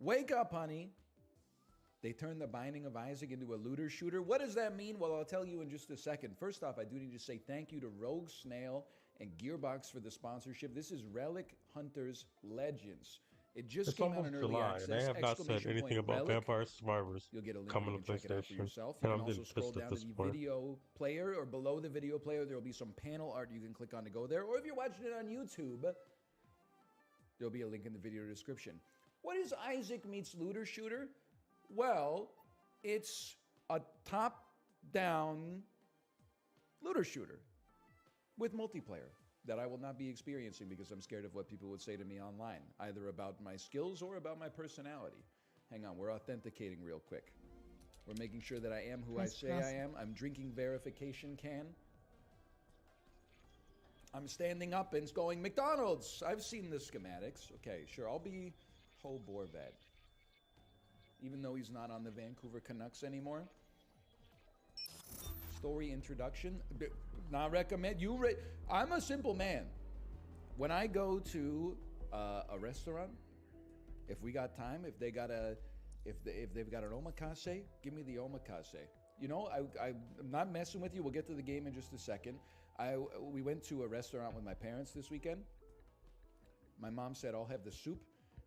Wake up, honey. They turned The Binding of Isaac into a looter shooter. What does that mean? Well, I'll tell you in just a second. First off, I do need to say thank you to Rogue Snail and Gearbox for the sponsorship. This is Relic Hunters Legends. It just It's came out in almost early July, and they access. have not said Exclamation anything point about Relic. Vampire Survivors You'll get a link where coming you to can check it out for PlayStation, yourself. You and can I'm also getting scroll pissed at down to this the point. video player, or below the video player, there will be some panel art you can click on to go there. Or if you're watching it on YouTube, there'll be a link in the video description. What is Isaac meets looter shooter? Well, it's a top-down looter shooter with multiplayer that I will not be experiencing because I'm scared of what people would say to me online, either about my skills or about my personality. Hang on, we're authenticating real quick. We're making sure that I am who I say I am. I'm drinking verification can. I'm standing up and it's going, McDonald's! I've seen the schematics. Okay, sure, I'll be Ho Borvad. Even though he's not on the Vancouver Canucks anymore. Story introduction. Not recommend. I'm a simple man. When I go to a restaurant, if we got time, if they've got an omakase, give me the omakase. You know, I'm not messing with you. We'll get to the game in just a second. We went to a restaurant with my parents this weekend. My mom said, I'll have the soup.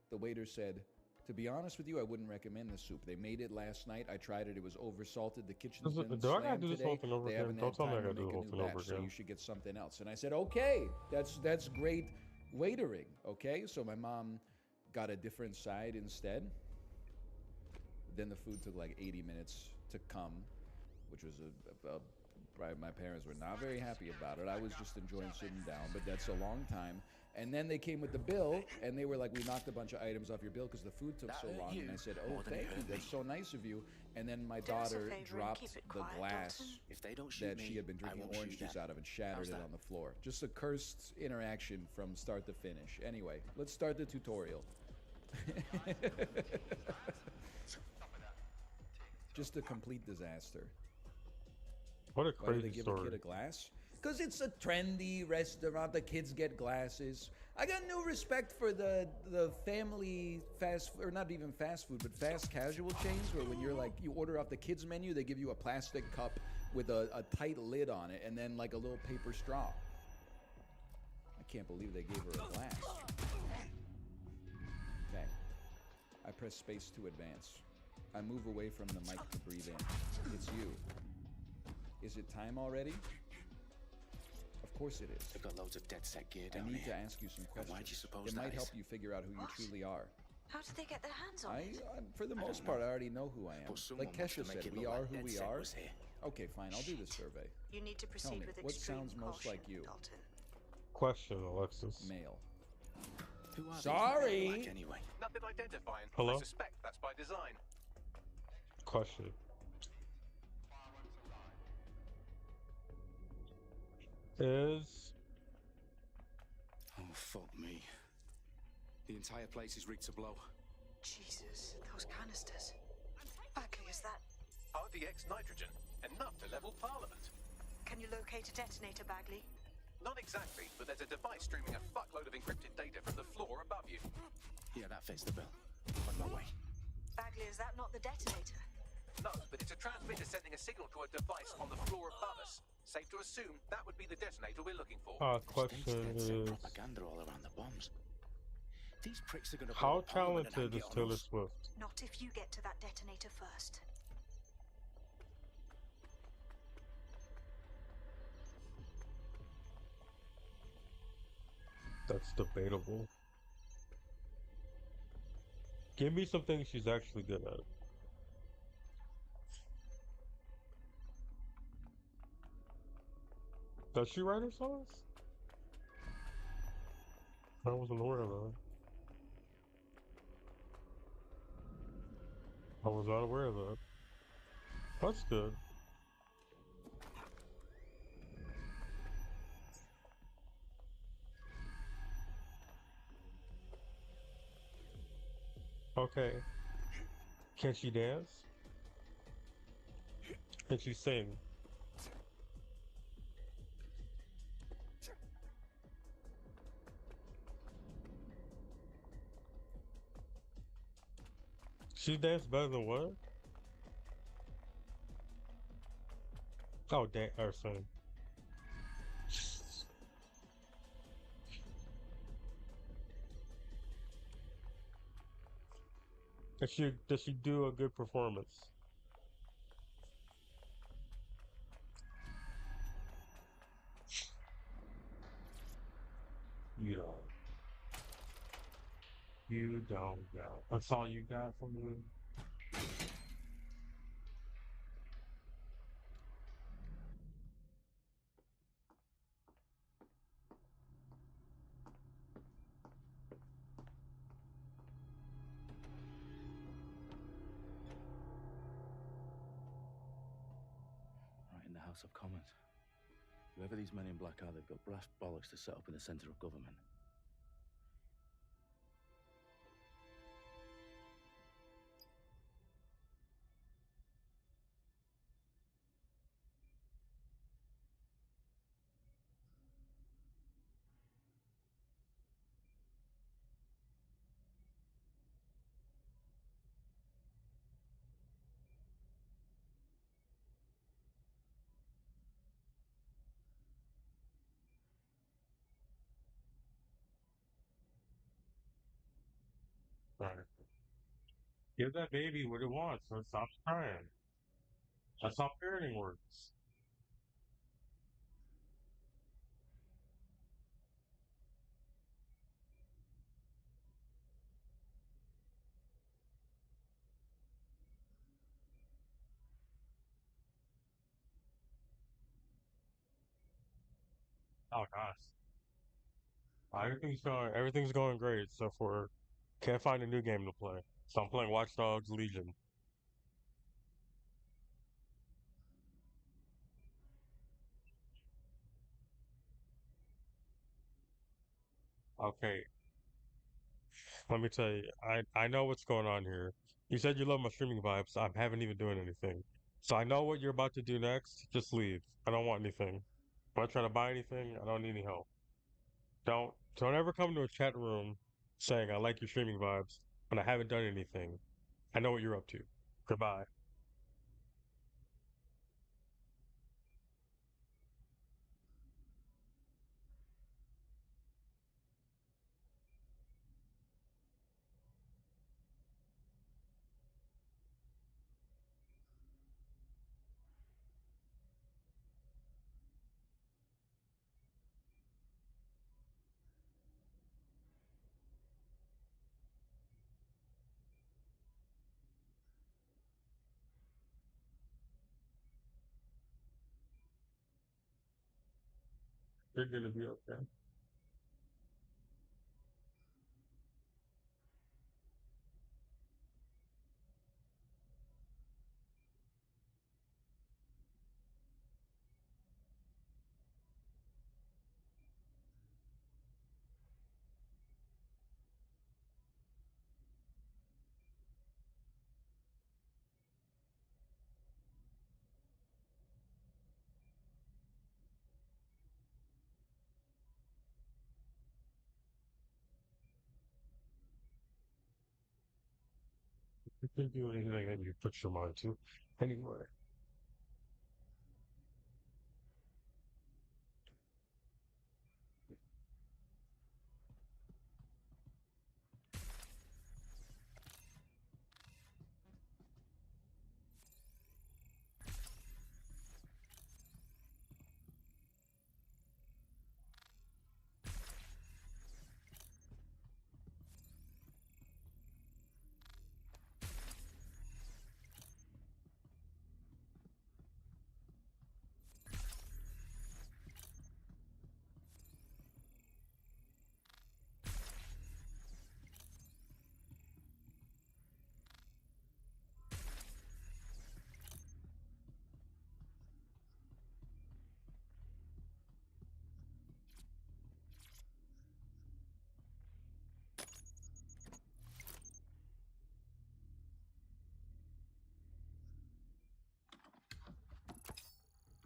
The waiter said, to be honest with you, I wouldn't recommend the soup. They made it last night. I tried it. It was oversalted. The kitchen's been slammed today. They haven't had time to make a new batch, so you should get something else. And I said, okay, that's great waitering. Okay, so my mom got a different side instead. Then the food took like 80 minutes to come, which was my parents were not very happy about it. I was just enjoying sitting down, but that's a long time. And then they came with the bill, and they were like, we knocked a bunch of items off your bill because the food took so long. And I said, oh, thank you. That's so nice of you. And then my daughter dropped the glass that she had been drinking orange juice out of and shattered it on the floor. Just a cursed interaction from start to finish. Anyway, let's start the tutorial. Just a complete disaster. What a Why do they crazy give story. a kid a glass? Because it's a trendy restaurant. The kids get glasses. I got no respect for the family fast, or not even fast food, but fast casual chains where when you're like, you order off the kids menu, they give you a plastic cup with a tight lid on it and then like a little paper straw. I can't believe they gave her a glass. Okay. I press space to advance. I move away from the mic to breathe in. It's you. Is it time already? Of course it is. They've got loads of dead set gear down I need here. to ask you some questions. Why'd you suppose it that might is? help you figure out who you truly are. How did they get their hands on it? For the most part, I already know who I am. But someone Like must Kesha make said, it we look are like who Dead we Set are. was here. Okay, fine, I'll do the survey. You need to Tell proceed me, with what extreme sounds most caution, like you? Dalton. Question, Alexis. Male. Who are Sorry. these men like anyway? Nothing identifying. Hello? I suspect that's by design. Question. Is Oh, fuck me. The entire place is rigged to blow. Jesus, those canisters. Bagley, is that... RDX nitrogen. Enough to level Parliament. Can you locate a detonator, Bagley? Not exactly, but there's a device streaming a fuckload of encrypted data from the floor above you. Yeah, that fits the bill. On my way. Bagley, is that not the detonator? No, but it's a transmitter sending a signal to a device on the floor above us. Safe to assume that would be the detonator we're looking for. question Dead set is propaganda all around the bombs. These pricks are gonna how blow up Parliament and talented hang is it on Taylor us. Swift? Not if you get to that detonator first. That's debatable. Give me some things she's actually good at. Does she write her songs? I wasn't aware of that. I was not aware of that. That's good. Okay. Can she dance? Can she sing? She danced better than what? Oh, or sing. Does she do a good performance? You don't. You don't know. That's all you got from me. Right in the House of Commons. Whoever these men in black are, they've got brass bollocks to set up in the centre of government. Right. Give that baby what it wants, so it stops crying. That's how parenting works. Oh gosh. Everything's going great, so for can't find a new game to play. So I'm playing Watch Dogs Legion. Okay, let me tell you, I know what's going on here. You said you love my streaming vibes. I haven't even doing anything. So I know what you're about to do next. Just leave. I don't want anything. If I try to buy anything, I don't need any help. Don't ever come to a chat room saying I like your streaming vibes when I haven't done anything. I know what you're up to. Goodbye. You're gonna be okay. You can do anything that you put your mind to. Anyway.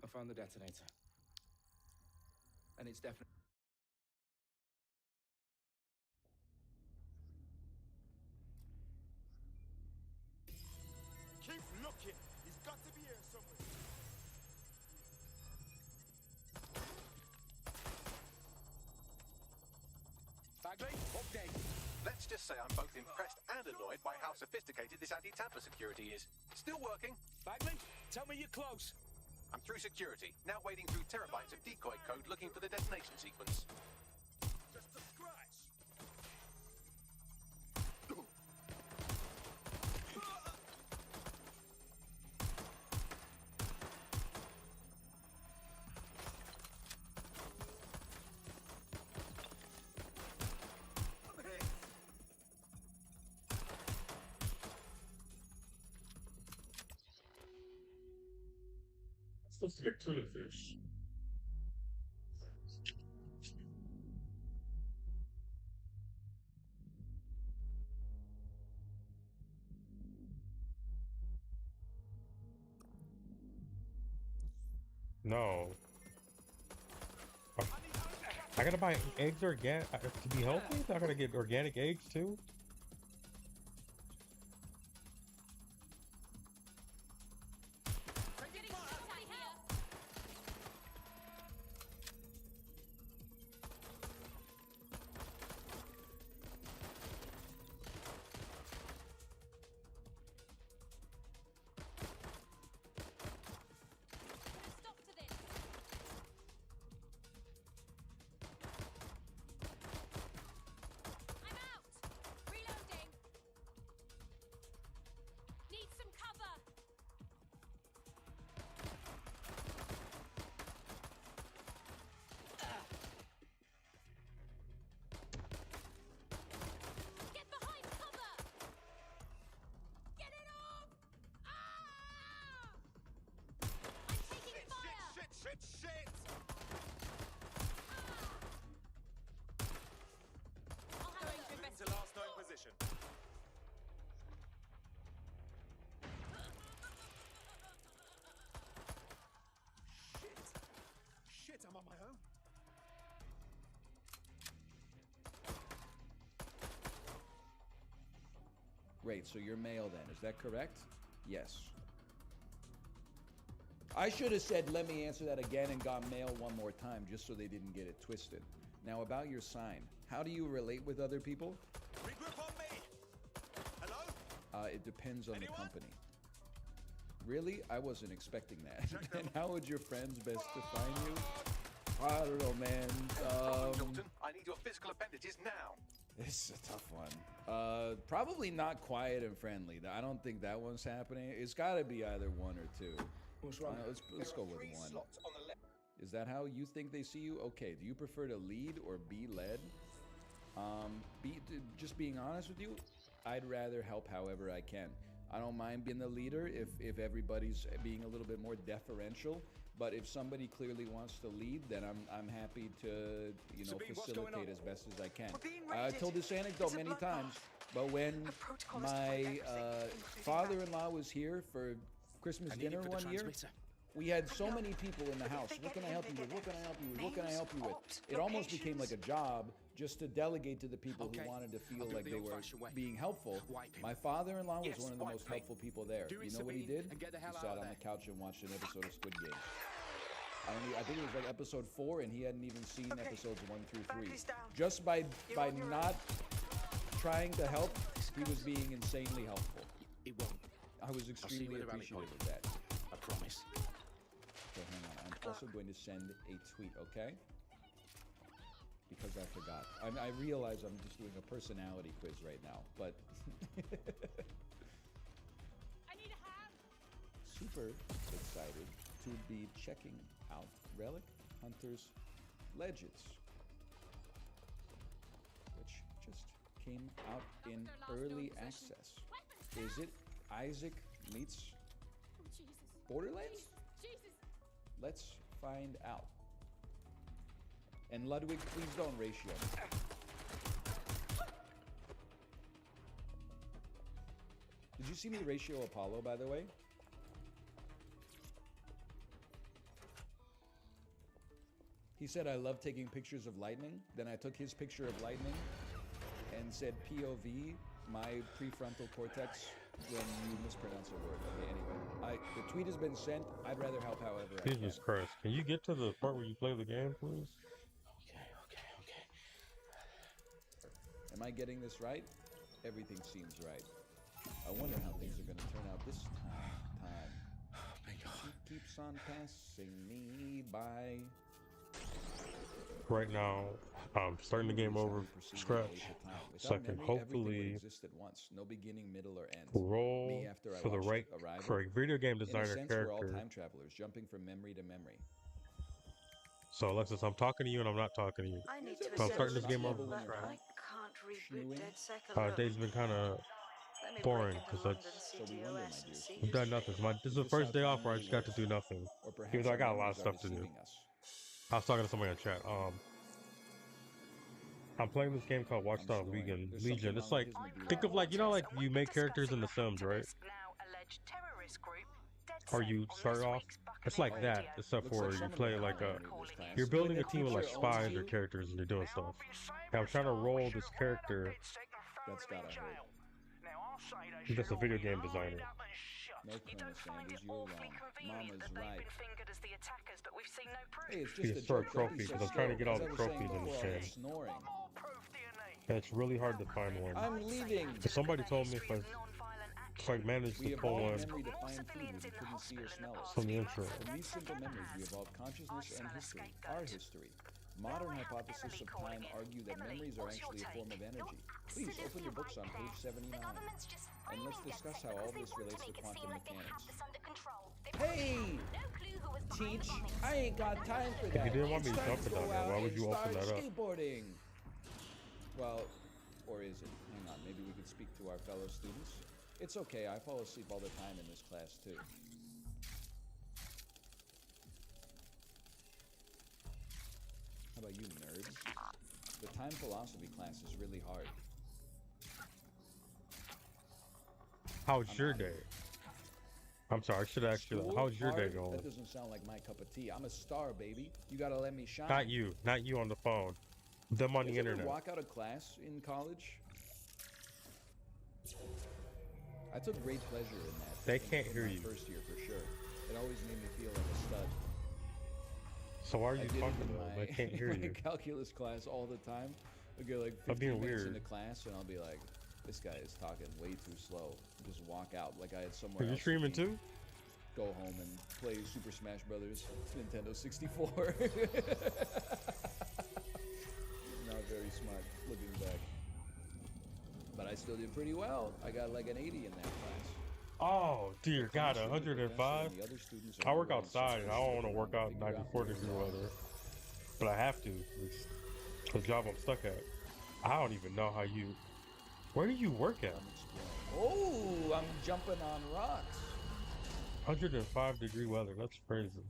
I found the detonator. And it's definitely... Bagley, what then? Let's just say I'm both impressed and annoyed by how sophisticated this anti-tamper security is. Still working. Bagley, tell me you're close. I'm through security, now wading through terabytes of decoy code looking for the detonation sequence. Just a scratch. Supposed to get tuna fish. No. I gotta buy eggs organic to be healthy? I gotta get organic eggs too? Shit! To last known position. Shit, I'm on my own. Great, so you're male then, is that correct? Yes. I should have said, let me answer that again and got male one more time, just so they didn't get it twisted. Now, about your sign, how do you relate with other people? Regroup on me. Hello? It depends on Anyone? the company. Really? I wasn't expecting that. And how would your friends best define you? I don't know, man. Dalton, I need your physical appendages now. This is a tough one. Probably not quiet and friendly. I don't think that one's happening. It's got to be either one or two. What's wrong? Let's go with one. Is that how you think they see you? Okay. Do you prefer to lead or be led? Just being honest with you, I'd rather help however I can. I don't mind being the leader if everybody's being a little bit more deferential. But if somebody clearly wants to lead, then I'm happy to Sabine, what's going facilitate on? as best as I can. We're being I raided. told this anecdote It's a many bloodbath. times, but when The protocol is to my find everything, including father-in-law was here for Christmas I need dinner it for the one year, transmitter. we had so many people in the But if house. they What get can I in, help they you with? get What can I help you with? What can I names, help you with? opt, It almost became like a locations. job just to delegate to the people Okay, who wanted to feel I'll do it like the they were old-fashioned way. being helpful. Wipe him. My father-in-law was Yes, one of the wipe most me. helpful people there. Do it, You know what he Sabine, did? and get the hell He out sat of on there. the couch and watched an episode of Squid Game. I think it was like episode 4, and he hadn't even seen Okay, episodes 1 through 3. Bagley's down. Just by You're on your not own. trying to help, he was being insanely helpful. It won't. I was you extremely where the rally appreciative point of that. I promise. Okay, hang on. I'm also going to send a tweet, okay? Because I forgot. I realize I'm just doing a personality quiz right now, but I need a hand. super excited to be checking out Relic Hunters Legends, which just came out in early access. Is it Isaac meets Oh, Jesus. Borderlands? Jesus. Let's find out. And Ludwig, please don't ratio me. Did you see me ratio Apollo, by the way? He said, I love taking pictures of lightning. Then I took his picture of lightning and said POV, my prefrontal cortex, when you mispronounce a word. Okay, anyway. The tweet has been sent. I'd rather help however I can. Jesus Christ. Can you get to the part where you play the game, please? Okay. Am I getting this right? Everything seems right. I wonder how things are going to turn out this time. She keeps on passing me by. Right now, I'm starting the game over from scratch, so I can hopefully exist at once. No beginning, middle, or end. roll Me after I for the watched right Arrival. for a video game In a designer sense, we're all character. time travelers, jumping from memory to memory. So Alexis, I'm talking to you and I'm not talking to you. I need to So I'm starting this associate, game over but from scratch. I can't reboot Schnooing? Dead Second. Look, Day's been kind of let me boring break into because London So we City wonder, OS my and dear see I've who's done nothing. there. This is the Is first this day how off where I time just got to really do works? nothing. Or perhaps Even though I our got a lot of memories are stuff to do. deceiving us. I was talking to somebody in chat. I'm playing this game called Watch Dogs snoring. Legion. There's Legion. something It's wrong like, with his think of like, you know, like you make characters in The Sims, right? Or you start off. It's like that, except Looks for like you someone play in like our a. community this class. You're building a When team of like teacher owns spies or you, characters, and you're doing stuff. And I'm trying to roll this character. That's gotta hurt. That's a video game designer. No, Colonel Sanders, you're wrong. Mama's right. Hey, it's It's just for a joke. Don't trophy be so because I'm trying to slow. get all As the I was saying trophies in this before, I game. was snoring. And it's really hard to find one. I'm leaving. Somebody told me if I managed We to pull evolved one memory to find food when we couldn't see or smell it. from the intro. From these simple memories, we evolved consciousness and history, our history. Modern hypotheses of time argue that memories are actually a form of energy. Please open your books on page 79. And let's discuss how all this relates to quantum mechanics. Hey! Teach, I ain't got time for that. you didn't want me It's to time jump it go down there, out why would and you open start that up? Skateboarding. Well, or is it? Hang on, maybe we could speak to our fellow students. It's okay, I fall asleep all the time in this class too. How about you, nerds? The time philosophy class is really hard. How's your day? I'm sorry, I should ask you that. School, How's your day hard? going? That doesn't sound like my cup of tea. I'm a star, baby. You gotta let me shine. Not you on the phone. Them on the Did you ever internet. walk out of class in college? I took great pleasure in that. They in can't hear my you. First year for sure. It always made me feel like a stud. So why are I you did it talking in to them? my, I can't hear in my you. calculus class all the time. I'll get like I'm 15 being minutes weird. into class and I'll be like, this guy is talking way too slow. Just walk out like I had somewhere Are you else to streaming be. too? Go home and play Super Smash Brothers, Nintendo 64. Not very smart looking back. But I still did pretty well. I got like an 80 in that class. Oh dear God, The professor 105. and the other students are I work more outside and I don't want to work out in figure out 94 where degree we are. weather, but I have to. It's the job I'm stuck at. I don't even know how you. Where do you work at? I'm exploring. Oh, I'm jumping on rocks. 105 degree weather. That's crazy.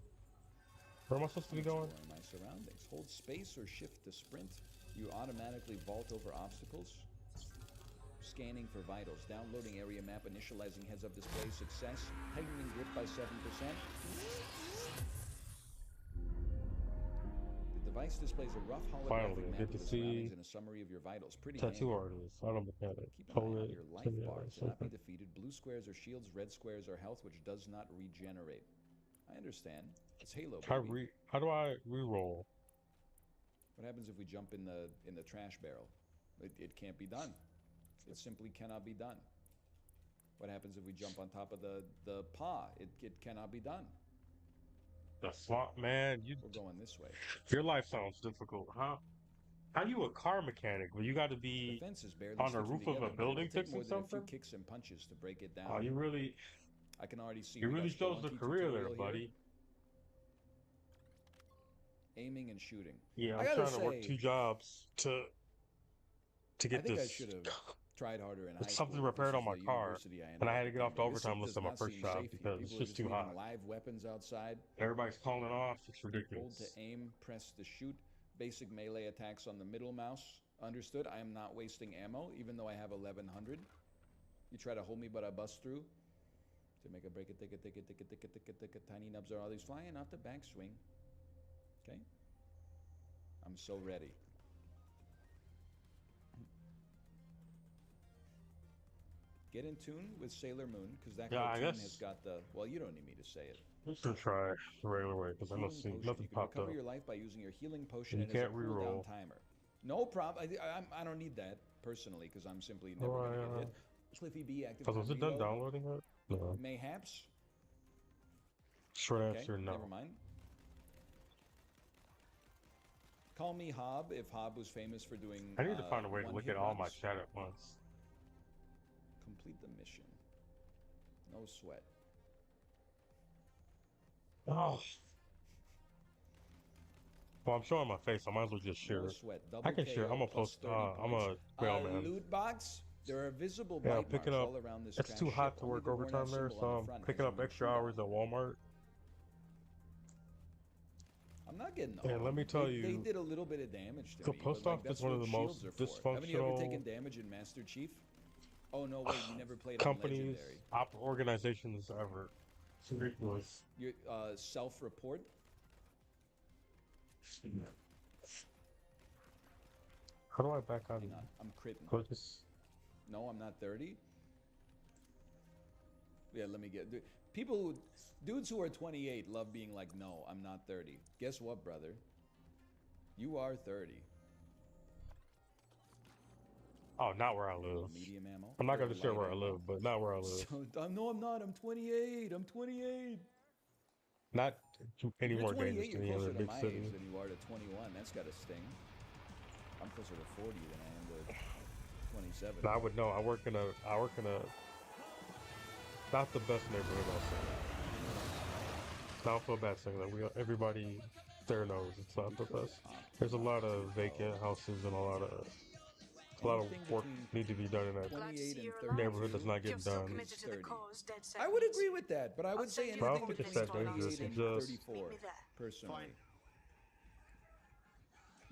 Where am I supposed to be going? Exploring my surroundings. Hold space or shift to sprint. You automatically vault over obstacles. Scanning for vitals. Downloading area map. Initializing heads-up display. Success. Tightening grip by 7%. The device displays a rough Finally, holographic I map get of to the surroundings see and a summary of your vitals. Pretty Tattoo handy. artist. I don't mechanic. Keep an eye Hold on it. your life to the bar. other Cannot be side. defeated. Blue squares are shields. Red squares are health, which does not regenerate. I understand. It's Halo, baby. How do I re-roll? What happens if we jump in the trash barrel? It can't be done. It simply cannot be done. What happens if we jump on top of the paw? It cannot be done. The swamp, man. We're going this way. Your life sounds difficult, huh? How you a car mechanic? Well, you got to The be. fence is barely on the sticking roof of a together, but building it'll take fixing more than a few something? kicks and punches to break it down. Oh, you really I can already see. You we got really chose the Spelunky career there, tutorial here. buddy. Aiming and shooting. Yeah, I I'm gotta trying to work say- 2 jobs to I get think I this. should have tried harder in high It's school. something This repaired is on my the car, university ended and I up had to get off the attending. This overtime does list on my not first seem job safe here. because it's People are just too leaving hot. live weapons outside. Everybody's calling it off. It's Hold ridiculous. to aim, press to shoot. Basic melee attacks on the middle mouse. Understood. I am not wasting ammo, even though I have 1100. You try to hold me, but I bust through. To make a break, it, tiny nubs are always flying off the backswing. Okay. I'm so ready. Get in tune with Sailor Moon, because that Yeah, I cartoon guess- has got the. Well, you don't need me to say it. I'm just gonna try the regular way because I don't Healing see potion. nothing You can popped recover up. your life by using your healing potion You and as a can't cooldown reroll. timer. No problem. I don't need that personally because I'm simply never Oh, gonna yeah. get hit. Cliffy B active. Was it done reload. downloading it? No. Mayhaps. Short Okay, answer, no. never mind. Call me Hob if Hob was famous for doing. I need to find a way to look one-hit at all my runs. chat at once. Complete the mission. No sweat. Oh. Well, I'm showing my face. I might as well just share No it. sweat. I can Double share. KO I'm a plus post. 30 I'm a points. mailman. Loot box. There are visible Yeah, I'm bite picking marks up. all around this. It's trash too hot ship. to Only work the worn-out overtime there, symbol so on the I'm front picking hasn't up been extra chewed hours out. at Walmart. I'm not getting. And let me tell they you, did a little bit of damage to the me. post but, like, office that's is one of what the shields most are for. Haven't you ever dysfunctional taken damage in Master Chief? Oh no, wait, you never played on companies, Legendary. organizations ever. It's ridiculous. Your self-report. How do I back out? Hang on, I'm critting. Go just. No, I'm not 30. Yeah, let me get. Dudes who are 28 love being like, no, I'm not 30. Guess what, brother? You are 30. Oh, not where I live. Medium ammo. I'm not or gonna share light where I ammo. live, but not where I live. So, no, I'm not. I'm 28. I'm 28. Not any You're more 28, dangerous than you're any closer other to big my city. age than you are to 21. That's got to sting. I'm closer to 40 than I am to 27. But I would know. I work in a not the best neighborhood. I'll say that. I don't feel bad saying that. Everybody there knows it's not the best. There's a lot of vacant houses and a lot of work need to be done in that 28 and 30 neighborhood that's not getting done. Committed to the 30. cause, dead set I would means. agree with that, but I would say send But I anything don't think between it's that dangerous. 28 and It's just 34, Meet me there. personally.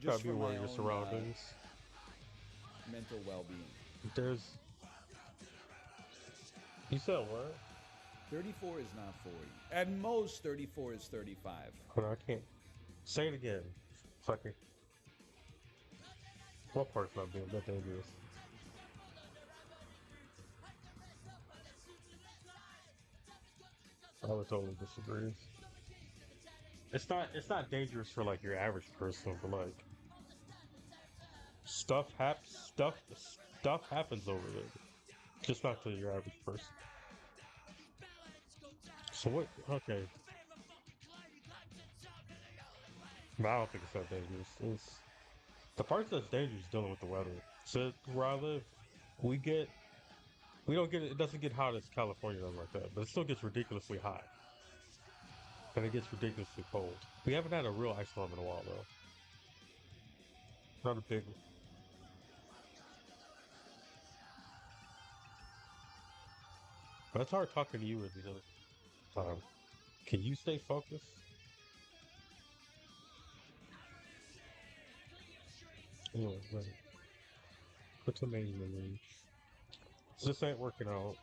gotta Just be for aware my of your own, surroundings. mental well-being. There's. You said what? 34 is not 40. At most, 34 is 35. Hold on, I can't. Say it again. Fucking. What part's not being that dangerous? I would totally disagree. It's not dangerous for like your average person, but like stuff happens over there. Just not to your average person. So what? Okay. But I don't think it's that dangerous. The part that's dangerous is dealing with the weather. So where I live, it doesn't get hot as California does like that, but it still gets ridiculously hot. And it gets ridiculously cold. We haven't had a real ice storm in a while though. Not a big one. But it's hard talking to you at these other times. Can you stay focused? Anyway, right. What's amazing to me? This ain't working out.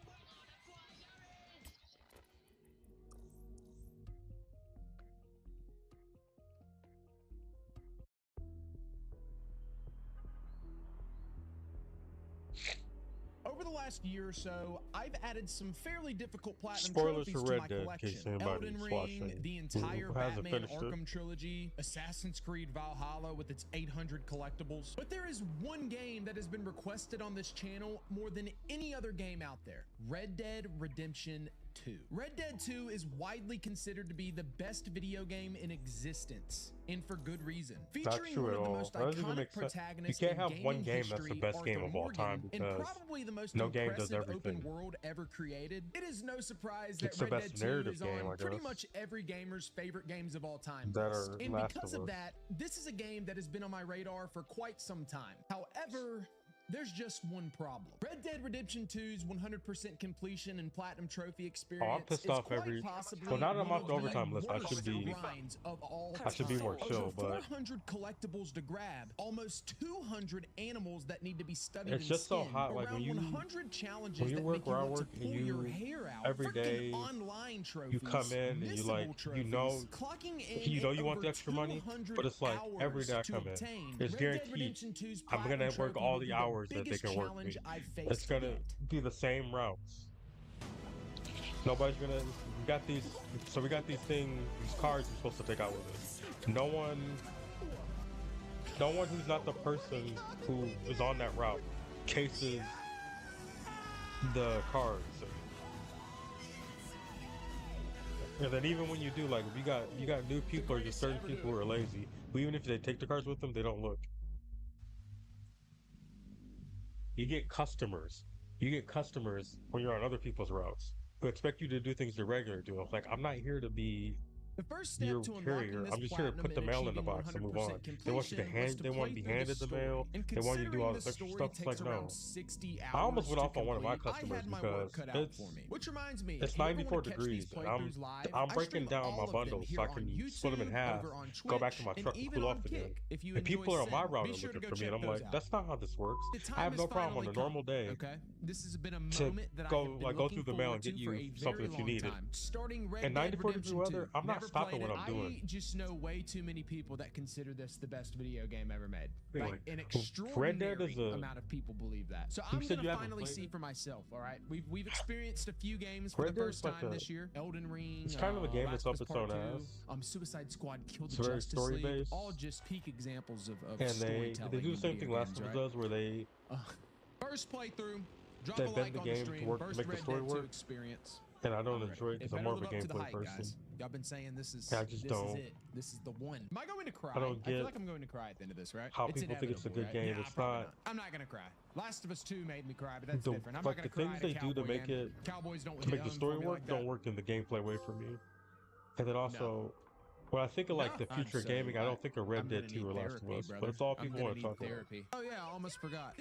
Over the last year or so, I've added some fairly difficult platinum Spoilers trophies for to Red my Dead, in collection. case anybody's Elden Ring, watching the who entire hasn't Batman finished it. Arkham trilogy, Assassin's Creed Valhalla with its 800 collectibles. But there is one game that has been requested on this channel more than any other game out there: Red Dead Redemption 2. Red Dead 2 is widely considered to be the best video game in existence, and for good reason. Featuring true one at of the all. most That doesn't even iconic make sense. protagonists You can't in have one gaming game that's the history, best game Arthur of all time Morgan, and because probably the most no game does impressive open everything. world ever created. It is no surprise that It's the Red best Dead 2 narrative is game, on I pretty guess. much every gamer's favorite games of all time That list. are And Last because of of Us. that, this is a game that has been on my radar for quite some time. However, there's just one problem. Red Dead Redemption 2's 100% completion and platinum trophy experience pissed is off quite every- possibly Well, now that I'm one off the of overtime list, I worst should be- grinds of all I should be time. more chill, Over but 400 collectibles to grab, almost 200 animals that need to be studied It's and just so skinned, hot, like, around when you- 100 challenges when you that work make you where I want work to and pull your you- hair out. every Freaking day online trophies, you come in and you like, missable you know, trophies, clocking in you know at you want over the extra money, 200 but it's like every day I hours to come in, obtain. it's Red Dead guaranteed Redemption 2's I'm gonna platinum work trophy all will the be the hours that they biggest can work me. challenge I've faced It's gonna yet. be the same routes. Nobody's gonna. We got these. So we got these cards we're supposed to take out with us. No one. no one who's not the person who is on that route cases the cars. And then even when you do, like, if you got new people or just certain people who are lazy, who even if they take the cars with them, they don't look. You get customers. You get customers when you're on other people's routes who expect you to do things the regular do. Like, I'm not here to be The first step your to unlocking carrier. this I'm just here to platinum put the and mail in the achieving box and move on. 100% They want you to completion was they want to be play through handed the story. mail. And They want you to do all considering this the extra story stuff. It's takes like, no. around 60 hours I almost went to off on one of my complete, customers I had my work because cut out for me. Which reminds me, it's if you ever 94 wanna catch these degrees, and playthroughs live, I'm I breaking stream down all my of them bundles here so I on can YouTube, split them in half, over on go back to Twitch, my and truck, even cool on off again. Kick, if you And people enjoy are on my Sim. route Be are sure to looking go for me, check and I'm those like, out. that's not how this works. The time I have has no problem on finally a normal come, day okay? This has been a to moment that go I have been like go through looking the mail and forward get to for you a something very that you long needed. time. Starting Red And Dead 94 Redemption degree 2. weather, I'm not Never stopping played what it. I'm doing. I just know way too many people that consider this the best video game ever made. Anyway, Like an Red Dead extraordinary is a- amount of people believe that. So You I'm said you gonna haven't finally played see it? for myself. All right, we've experienced a few games for Red the Dead's first like time a- this year. Elden Ring. It's kind of a game Last that's of up Us its Part own 2, ass. Suicide Squad, Kill It's the very Justice story League. based. All just peak examples of And storytelling. they do the in same video thing Last games, of Us right? does, where they First playthrough, drop They a bend like the on game the to stream. work to First make the Red story Dead 2 work. experience. and I don't I'm enjoy it ready. because It I'm better more of a live up to the gameplay hype, person. guys. Y'all been saying this is. Yeah, I just this don't- is it. This is the one. Am I going to cry? I don't feel get like I'm going to cry at the end of this, right? how people think it's a inevitable, good right? game. Nah, It's probably not. I'm not gonna cry. Last of Us 2 made me cry, but that's The- different. I'm like not the gonna cry things at a they do to Cowboy make game. it Cowboys don't to make hit the home story for me work like don't that. work in the gameplay way for me. And then also, when I think of like No. the I'm future so gaming, I right. don't think of I'm Red gonna Dead need 2 or Last of therapy, Us, brother. but it's all I'm people gonna want to need talk about. therapy. Oh yeah, I almost forgot.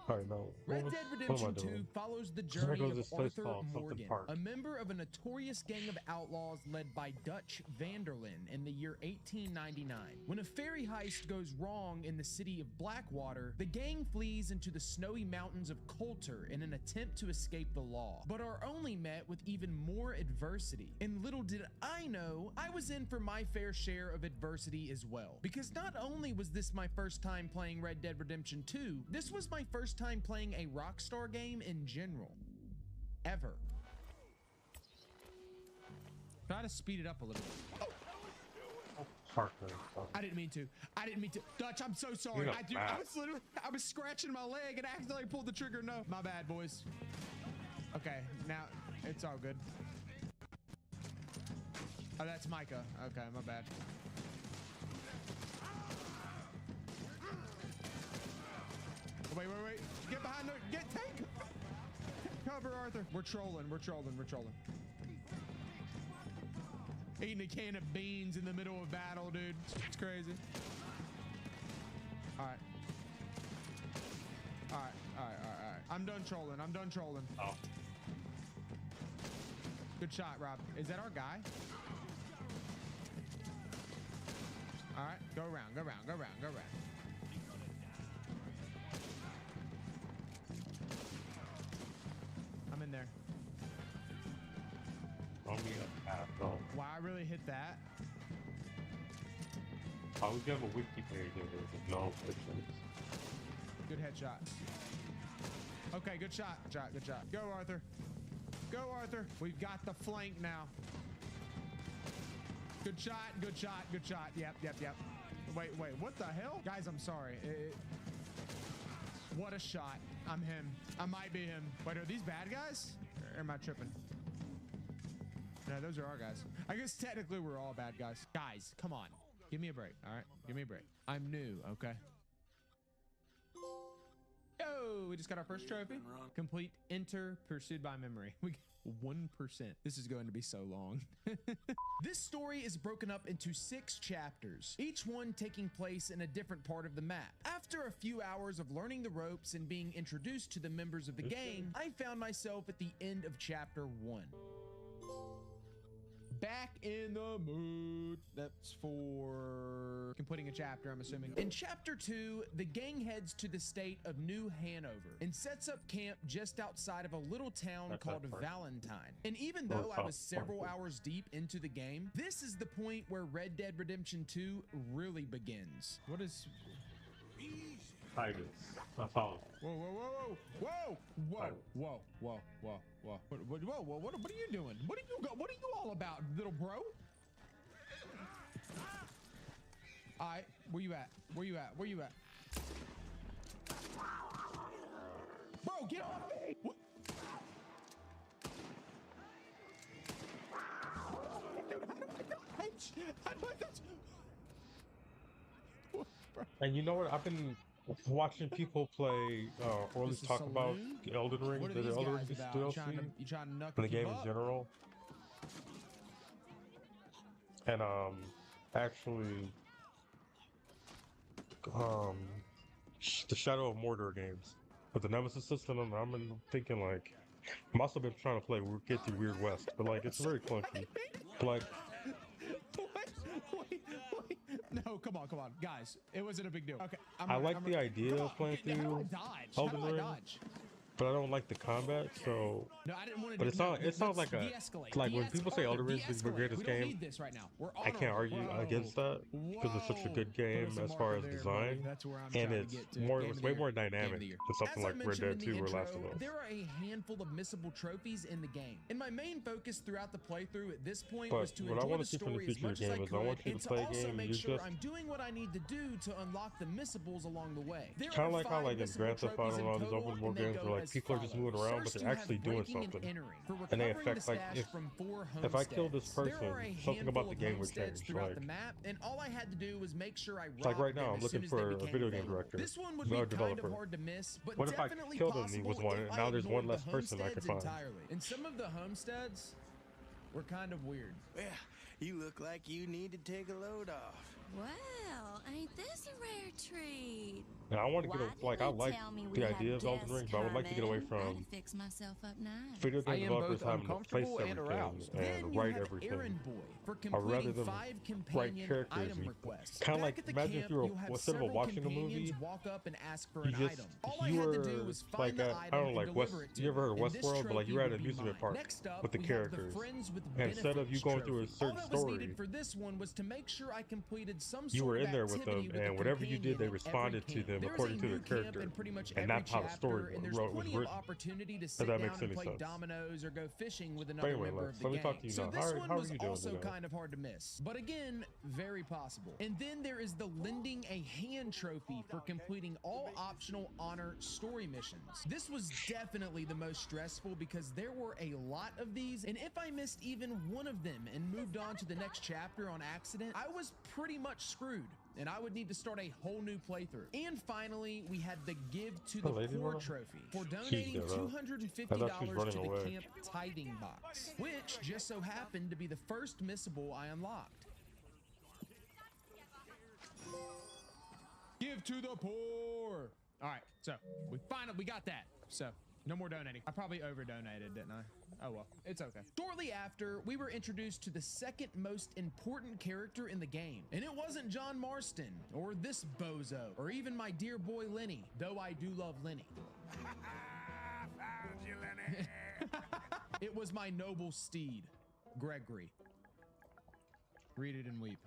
All right, no. Red What Dead am I Redemption 2 doing? follows the There journey goes of this place Arthur called something Morgan, Park. a member of a notorious gang of outlaws led by Dutch Vanderlyn in the year 1899. When a ferry heist goes wrong in the city of Blackwater, the gang flees into the snowy mountains of Coulter in an attempt to escape the law, but are only met with even more adversity. And little did I know, I was in for my fair share of adversity as well. Because not only was this my first time playing Red Dead Redemption 2, this was my first time playing a Rockstar game in general. Ever. Try to speed it up a little bit. Parker. I didn't mean to. I didn't mean to. Dutch, I'm so sorry. You're not I bad. was literally, I was scratching my leg and accidentally pulled the trigger. No, my bad, boys. Okay, now it's all good. Oh, that's Micah. Okay, my bad. Wait. Get behind the, take cover, Arthur. We're trolling. Eating a can of beans in the middle of battle, dude. It's crazy. All right. I'm done trolling. Oh. Good shot, Rob. Is that our guy? All right, go around. I'm in there. Oh, me a path, though. Wow, I really hit that. I would have a wiki page with no pictures. Good headshot. Okay, good shot. Good shot. Go, Arthur. We've got the flank now. Good shot. Yep. Wait, what the hell? Guys, I'm sorry. What a shot. I'm him. I might be him. Wait, are these bad guys? Or am I tripping? No, those are our guys. I guess technically we're all bad guys. Guys, come on. Give me a break, all right? Give me a break. I'm new, okay? Yo, we just got our first trophy. Complete enter pursued by memory. We 1%. This is going to be so long. This story is broken up into 6 chapters, each one taking place in a different part of the map. After a few hours of learning the ropes and being introduced to the members of the gang, I found myself at the end of chapter 1. Back in the mood. That's for completing a chapter, I'm assuming. In chapter 2, the gang heads to the state of New Hanover and sets up camp just outside of a little town called Valentine. And even though I was several hours deep into the game, this is the point where Red Dead Redemption 2 really begins. What is... Tigers. That's all. Whoa. What are you doing? What are you all about, little bro? All right, where you at? Where you at? Where you at? Bro, get off me! What? How do I touch? What, bro? And you know what? I've been watching people play, or at least This is talk about Saloon? Elden Ring, What are the these Elden guys Ring about? DLC, You trying to knuck and the keep game in up? general. And actually, the Shadow of Mordor games with the Nemesis system. I've been thinking like, I've also been trying to play get through Weird West, but like it's very clunky. Like, Wait. No, come on, guys. It wasn't a big deal. Okay, I like the idea of playing How do I through dodge? How Elden do I Ring, dodge? but I don't like the combat. So, No, I didn't want to. but do, it sounds like a de-escalate. like when people say Elden Ring is the De-escalate. greatest We don't game. need this right now. We're I can't honorable. argue Whoa. against that because it's such a good game Put us a as far marker as there, design, buddy. That's where I'm and trying to it's get to. more, Game it's of way the more year. Game of dynamic the year. than something As I like Red mentioned Dead in the 2 or intro, Last of Us. there are a handful of missable trophies in the game, and my main focus throughout the playthrough at this point was But to what I enjoy want the to see from the story as future of much the as I game is I could, want you and to to play a also game make you sure just I'm doing what I need to do to unlock the missables along the way. There kind are of like how 5 like in missable Grand Theft trophies Auto and in all these total, open world and they games go where like as people are just moving follows. around, but First, they're you have actually doing breaking and something, entering. For and they recovering the affect like stash from 4 if I kill this homesteads. person, There are a something about the handful of game would homesteads change. throughout Like, the map, and all I had to do was make sure I it's like right robbed now them I'm as looking soon as they for a became video game available. director, This one would no be kind developer. of hard to miss, but What if I definitely killed him and he possible was one, if and I now there's one ignored less the person I could homesteads find? entirely. And some of the homesteads were kind of weird. Well, you look like you need to take a load off. Well, ain't this a rare treat? And I want to Why get didn't like I you like tell me we the had idea of Elden guests Ring, but I would like to get away coming? from I'd have fixed myself up nice. video I game am developers both having to place uncomfortable and everything aroused. Then and you write have everything. Errand Boy for I'd rather completing them 5 write companion characters. item requests. Kind of Back like at the imagine camp, if you were you'll have instead of several watching a companions movie, walk up and ask for you an just item. All I you had to were do was like find the at, item I don't know, and like West. deliver it to You ever heard of me. And this Westworld? But like trophy you're at would an be amusement mine. park Next up, with the we have characters. Friends with And instead of you Benefits going through a trophy. certain All that was story, needed for this one was to make sure I completed some you sort were of in there with activity them, with and the whatever you did, they companion at every responded to camp. them There's according a to new their camp character. in pretty much And every that's how the story chapter, and there's was plenty of written. opportunity to If sit that down makes and any play sense. dominoes or go fishing with But another anyway, member Lex, of the let me gang. talk to you So now. this How one are was you doing also today? kind of hard to miss, but again, very possible. And then there is the lending a hand trophy for completing all optional honor story missions. This was definitely the most stressful because there were a lot of these, and if I missed even one of them and moved on to the next chapter on accident, I was pretty much screwed, and I would need to start a whole new playthrough. And finally, we had the Give to the lady Poor running? trophy for donating got up. $250 I thought she was to running the away. camp tithing box, which just so happened to be the first missable I unlocked. Give to the poor. All right, so we got that. So no more donating. I probably over donated, didn't I? Oh well, it's okay. Shortly after, we were introduced to the second most important character in the game, and it wasn't John Marston or this bozo or even my dear boy Lenny, though I do love Lenny. Found you, Lenny. It was my noble steed, Gregory. Read it and weep.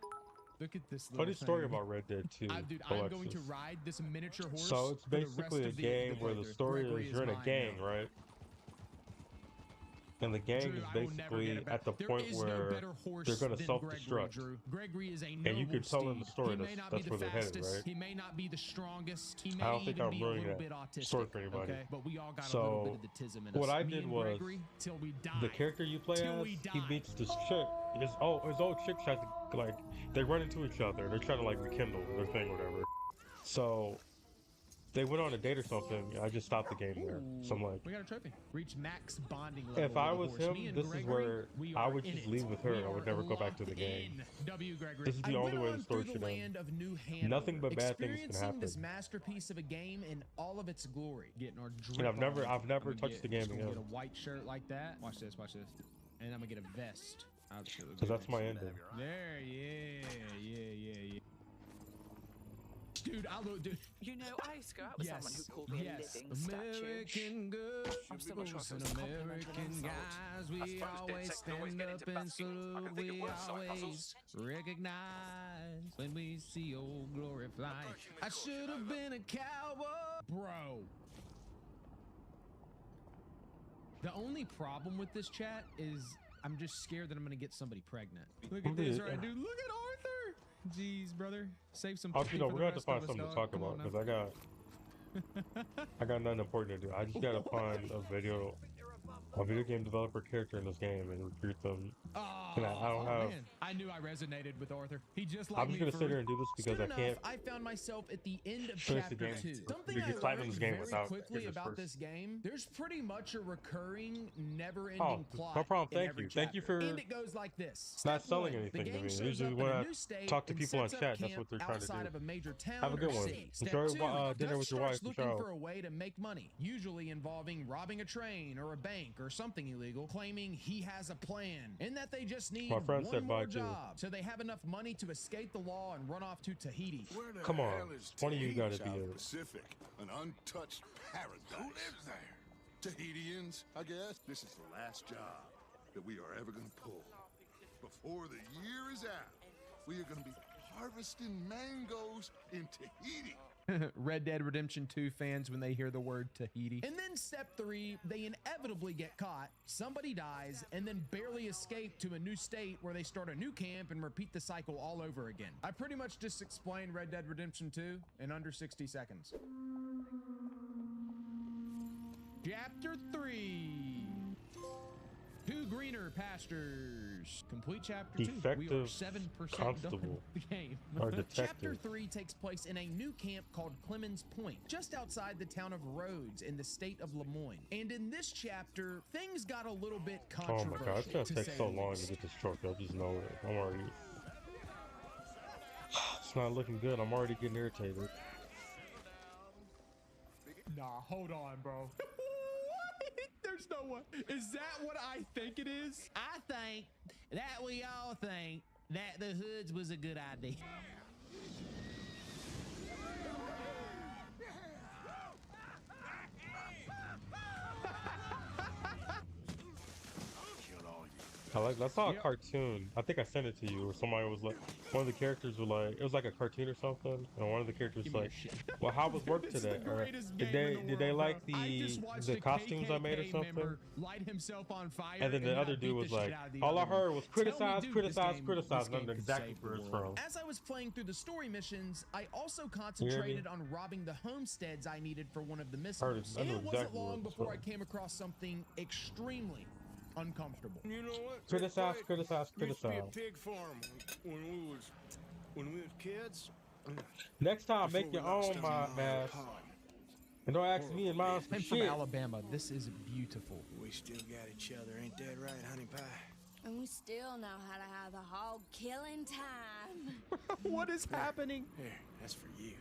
Look at this little Funny story thing. about Red Dead 2. Dude, I'm going to Alexis. ride this miniature horse. So it's for the rest basically a of the game where the playthrough. story Gregory is you're in a mine gang, now. right? And the gang Drew, is I will never basically get it back. at the There point is no where better horse they're going to than self-destruct. Gregory, Drew. Gregory is a And noble you can tell in the steed. story He may that's- not that's be where the they're headed, fastest. right? He may not be the strongest. He may I don't think even I'm be a ruining little that bit autistic. story for anybody. Okay, but we all got a So, little bit of the tism in us. what I Me did and was, Gregory, till we die. The character you play Till as, we he die. beats this chick. His old chick tries to, like, they run into each other. They're trying to, like, rekindle their thing or whatever. So, they went on a date or something. I just stopped the game there. So I'm like, We got a trophy. Reach max bonding level. if I with the was horse. him, Me and this is Gregory, where we I are would in just it. leave with her. We I would are never go back to the locked game. in. W. Gregory. This is the I only went way on the story through should the end. land of New Hanover, Nothing but bad things can experiencing this happen. masterpiece of a game in all of its glory. Getting our drip And I've never on. touched I'm gonna the game just gonna again. Get a white shirt like that. Watch this. Watch this. And I'm gonna get a vest. Because that's my ending. There, yeah. Dude, I look, dude. You know, I used to go out with someone who called me a living American girls I'm so much and sure it's a compliment than American insult. guys, I we suppose always DedSec can always stand get up into and busking. I salute. can think of We worse side always hustles. recognize when we see old glory fly. I should have been a cowboy, bro. The only problem with this chat is I'm just scared that I'm gonna get somebody pregnant. Look at this right, dude. Look at Arthur. Jeez, brother. Save some. Also, you know, for we're the gonna have to rest find of us, something to dog. talk Come on about now. because I got nothing important to do. I just gotta find a video game developer character in this game and recruit them. And I don't have. Man. I knew I resonated with Arthur. He just like I'm just gonna sit here and do this because I can't. I found myself at the end of finish the chapter game. 2. Something You I can climb in learned this game very without quickly getting about first. this game. There's pretty much a recurring, never-ending Oh, plot. no problem. in Thank every you. Thank you chapter. for And it goes like this. not Step selling one, anything the to game me. shows Usually up when in a I new state talk to and people on sets up chat, that's camp what they're trying to outside do. of a major town Have a or good one. city. Step Enjoy two, dinner Gus with your starts wife. looking Ciao. for a way to make money, usually involving robbing a train or a bank or something illegal, claiming he has a plan and that they just need My friend one said more bye, too. job, so they have enough money to escape the law and run off to Tahiti. Where the Come on. hell is One of you Tahiti? gotta be South a- Pacific, an untouched paradise. Who lives there? Tahitians, I guess. This is the last job that we are ever going to pull. Before the year is out, we are going to be harvesting mangoes in Tahiti. Red Dead Redemption 2 fans when they hear the word Tahiti. And then step 3, they inevitably get caught, somebody dies, and then barely escape to a new state where they start a new camp and repeat the cycle all over again. I pretty much just explained Red Dead Redemption 2 in under 60 seconds. Chapter 3. Two greener pastures. Complete chapter 2. We are Defective 7% done constable with the game. or Chapter detective. 3 takes place in a new camp called Clemens Point, just outside the town of Rhodes in the state of Lemoyne. And in this chapter, things got a little bit Oh controversial. my god, it's gonna to take say so the long least. to get this truck. I just know it. I'm already. It's not looking good. I'm already getting irritated. Nah, hold on, bro. There's no one. Is that what I think it is? I think that we all think that the hoods was a good idea. I saw a cartoon. I think I sent it to you, where somebody was like, one of the characters were like, it was like a cartoon or something, and one of the characters was like, "Well, how was work This is today?" the Or greatest did game in the they world, like bro. I just watched the a costumes I made or KKK something? member light himself on fire, And then the not other beat dude the was shit like, out of the all I other heard one. was Tell me, criticize, dude, criticize, this game criticize. And I know could exactly save the where it's world. from. As I was playing through the story missions, I also me? concentrated on robbing the homesteads I needed for one of the missions. Heard it. I And knew it wasn't exactly where long it was before I from. came across something extremely uncomfortable. You know what? Criticize, This criticize, place used to be a criticize. pig farm when we was kids. Next time, Before make we your lost own our mask. pond. And don't ask me and mine for I'm from shit. Alabama. This is beautiful. We still got each other, ain't that right, honey pie? And we still know how to have a hog killing time. What is happening? Here, that's for you.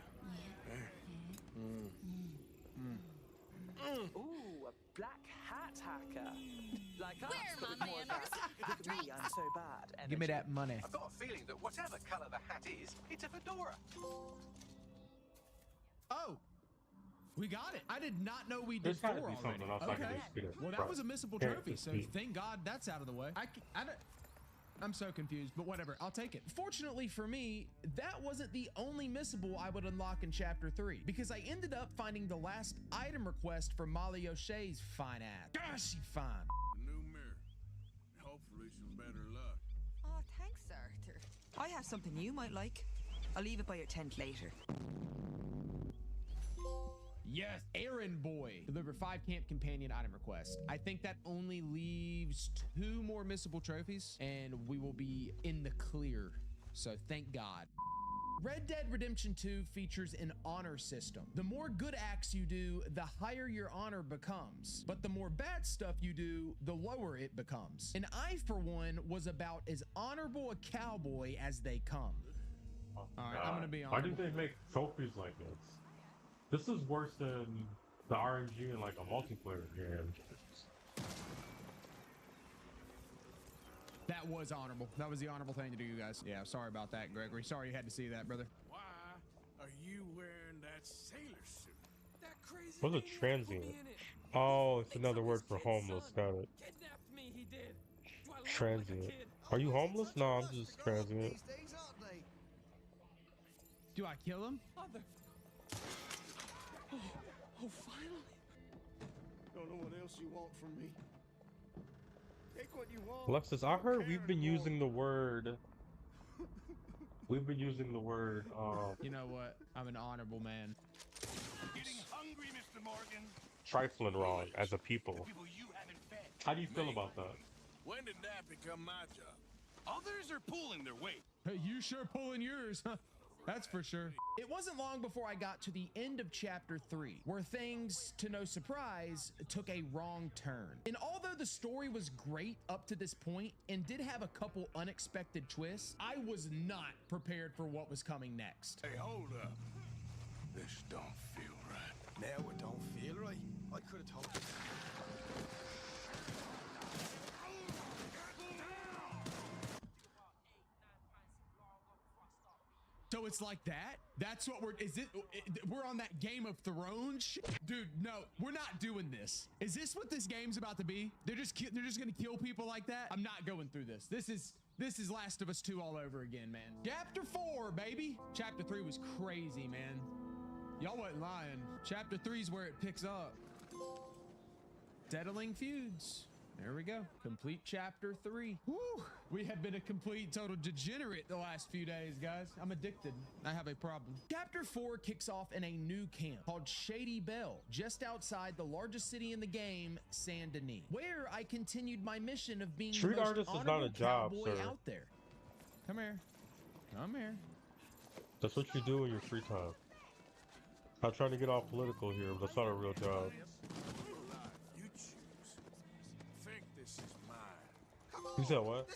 Ooh, a black hat hacker. Like us, Where, but my with more of manners? that "look at me, I'm so bad" Give me energy. that money. I've got a feeling that whatever colour the hat is, it's a fedora. Oh, we got it. I did not know we There's did gotta 4 be already. something else I can Okay. just get it. Well, that Right. was a missable Can't trophy, just so be- thank God that's out of the way. I'm so confused, but whatever. I'll take it. Fortunately for me, that wasn't the only missable I would unlock in Chapter 3, because I ended up finding the last item request for Molly O'Shea's fine ass. Gosh, she fine. The new mirror. Hopefully some better luck. Oh, thanks, Arthur. I have something you might like. I'll leave it by your tent later. Yes, Errand Boy. Deliver 5 camp companion item requests. I think that only leaves 2 more missable trophies, and we will be in the clear. So thank God. Red Dead Redemption 2 features an honor system. The more good acts you do, the higher your honor becomes. But the more bad stuff you do, the lower it becomes. And I, for one, was about as honorable a cowboy as they come. Oh, All right, I'm gonna be Why honorable. did they make trophies like this? This is worse than the RNG in like a multiplayer game. That was honorable. That was the honorable thing to do, you guys. Yeah, sorry about that, Gregory. Sorry you had to see that, brother. Why are you wearing that sailor suit? That crazy What's a maniac put transient? me in it. Oh, it's Makes another up word his for kid's homeless. son. Got it. Kidnapped me, he did. Do I look Transient. like a kid? Are you homeless? No, I'm just transient. These days, aren't they? Do I kill him? Mother. Oh, finally. Don't know what else you want from me. Take what you want. Alexis, I heard Don't we've care been anymore. using the word We've been using the word You know what? I'm an honorable man. Getting hungry, Mr. Morgan. trifling wrong as a people. People you haven't fed. How do you feel about that? When did that become my job? Others are pulling their weight. Hey, you sure pulling yours, huh? That's for sure. It wasn't long before I got to the end of chapter 3, where things, to no surprise, took a wrong turn. And although the story was great up to this point and did have a couple unexpected twists, I was not prepared for what was coming next. Hey, hold up. This don't feel right. Now it don't feel right. I could have told you. So it's like that? That's what we're on that Game of Thrones shit? Dude, no, we're not doing this. Is this what this game's about to be? They're just gonna kill people like that? I'm not going through this. This is Last of Us 2 all over again, man. Chapter 4, baby. Chapter 3 was crazy, man. Y'all wasn't lying. Chapter 3 is where it picks up. Settling feuds. There we go. Complete chapter 3. Woo! We have been a complete total degenerate the last few days, guys. I'm addicted. I have a problem. Chapter 4 kicks off in a new camp called Shady Belle, just outside the largest city in the game, Saint Denis, where I continued my mission of being Street the most artist is not honorable a job, cowboy sir. out there. Come here. Come here. That's what you do in your free time. I'm trying to get all political here, but that's not a real job. You choose. Think this is mine. You said what?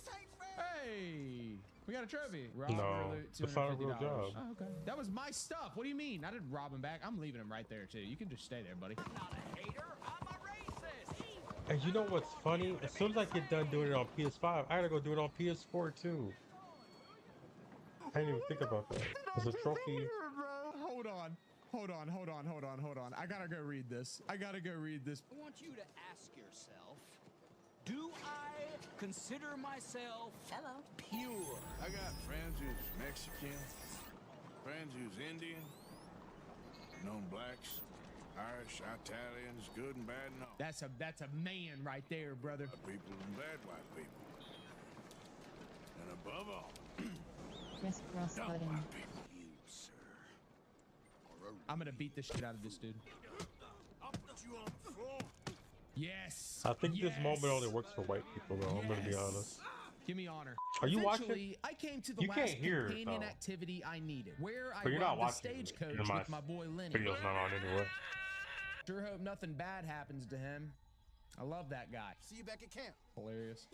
Hey, we got a trophy. No, loot, that's not a real $250. job. Oh, okay. That was my stuff. What do you mean? I didn't rob him back. I'm leaving him right there too. You can just stay there, buddy. Not a hater, I'm a racist. And you know what's funny? As soon as I get done doing it on PS5, I gotta go do it on PS4 too. I didn't even think about that. As a trophy. Hold on. I gotta go read this. I want you to ask yourself, do I consider myself pure? I got friends who's Mexican, friends who's Indian, known blacks, Irish, Italians, good and bad and all. That's a man right there, brother. People and bad white people. And above all, dumb white people. You, sir. I'm gonna beat the shit out of this dude. I'll put you on the floor. Yes. I think this moment only works for white people, though. I'm gonna be honest. Give me honor. Are you Eventually, watching? I came to the You last can't hear it, companion though. activity I needed, where I But you're not rode the watching it. stagecoach And my with my boy Lenny. video's not on anyway. Sure hope nothing bad happens to him. I love that guy. See you back at camp. Hilarious.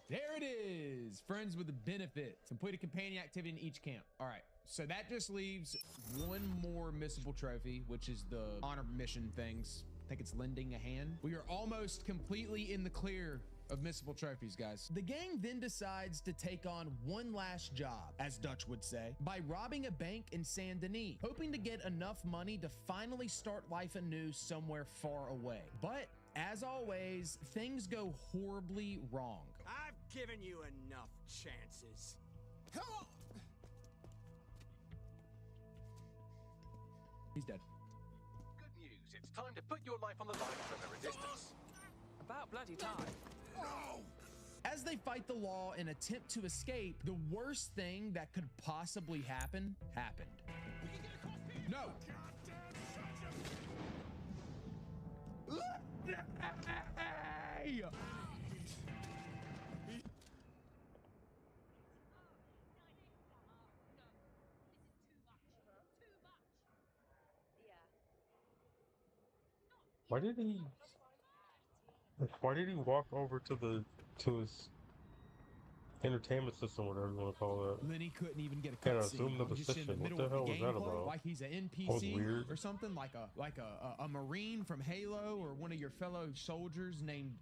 There it is. Friends with the benefits. Complete a companion activity in each camp. All right. So that just leaves one more missable trophy, which is the honor mission things. I think it's lending a hand. We are almost completely in the clear of missable trophies, guys. The gang then decides to take on one last job, as Dutch would say, by robbing a bank in Saint Denis, hoping to get enough money to finally start life anew somewhere far away. But as always, things go horribly wrong. I've given you enough chances. Come on. He's dead. Good news. It's time to put your life on the line for the resistance. About bloody time. As they fight the law and attempt to escape, the worst thing that could possibly happen happened. No. Hey! Why did he walk over to his entertainment system, whatever you want to call it? Lenny couldn't even get a Can't cutscene. assume the He's just in position. What middle the of hell was that gameplay, about? like he's an That was NPC weird. or something, like a Marine from Halo or one of your fellow soldiers named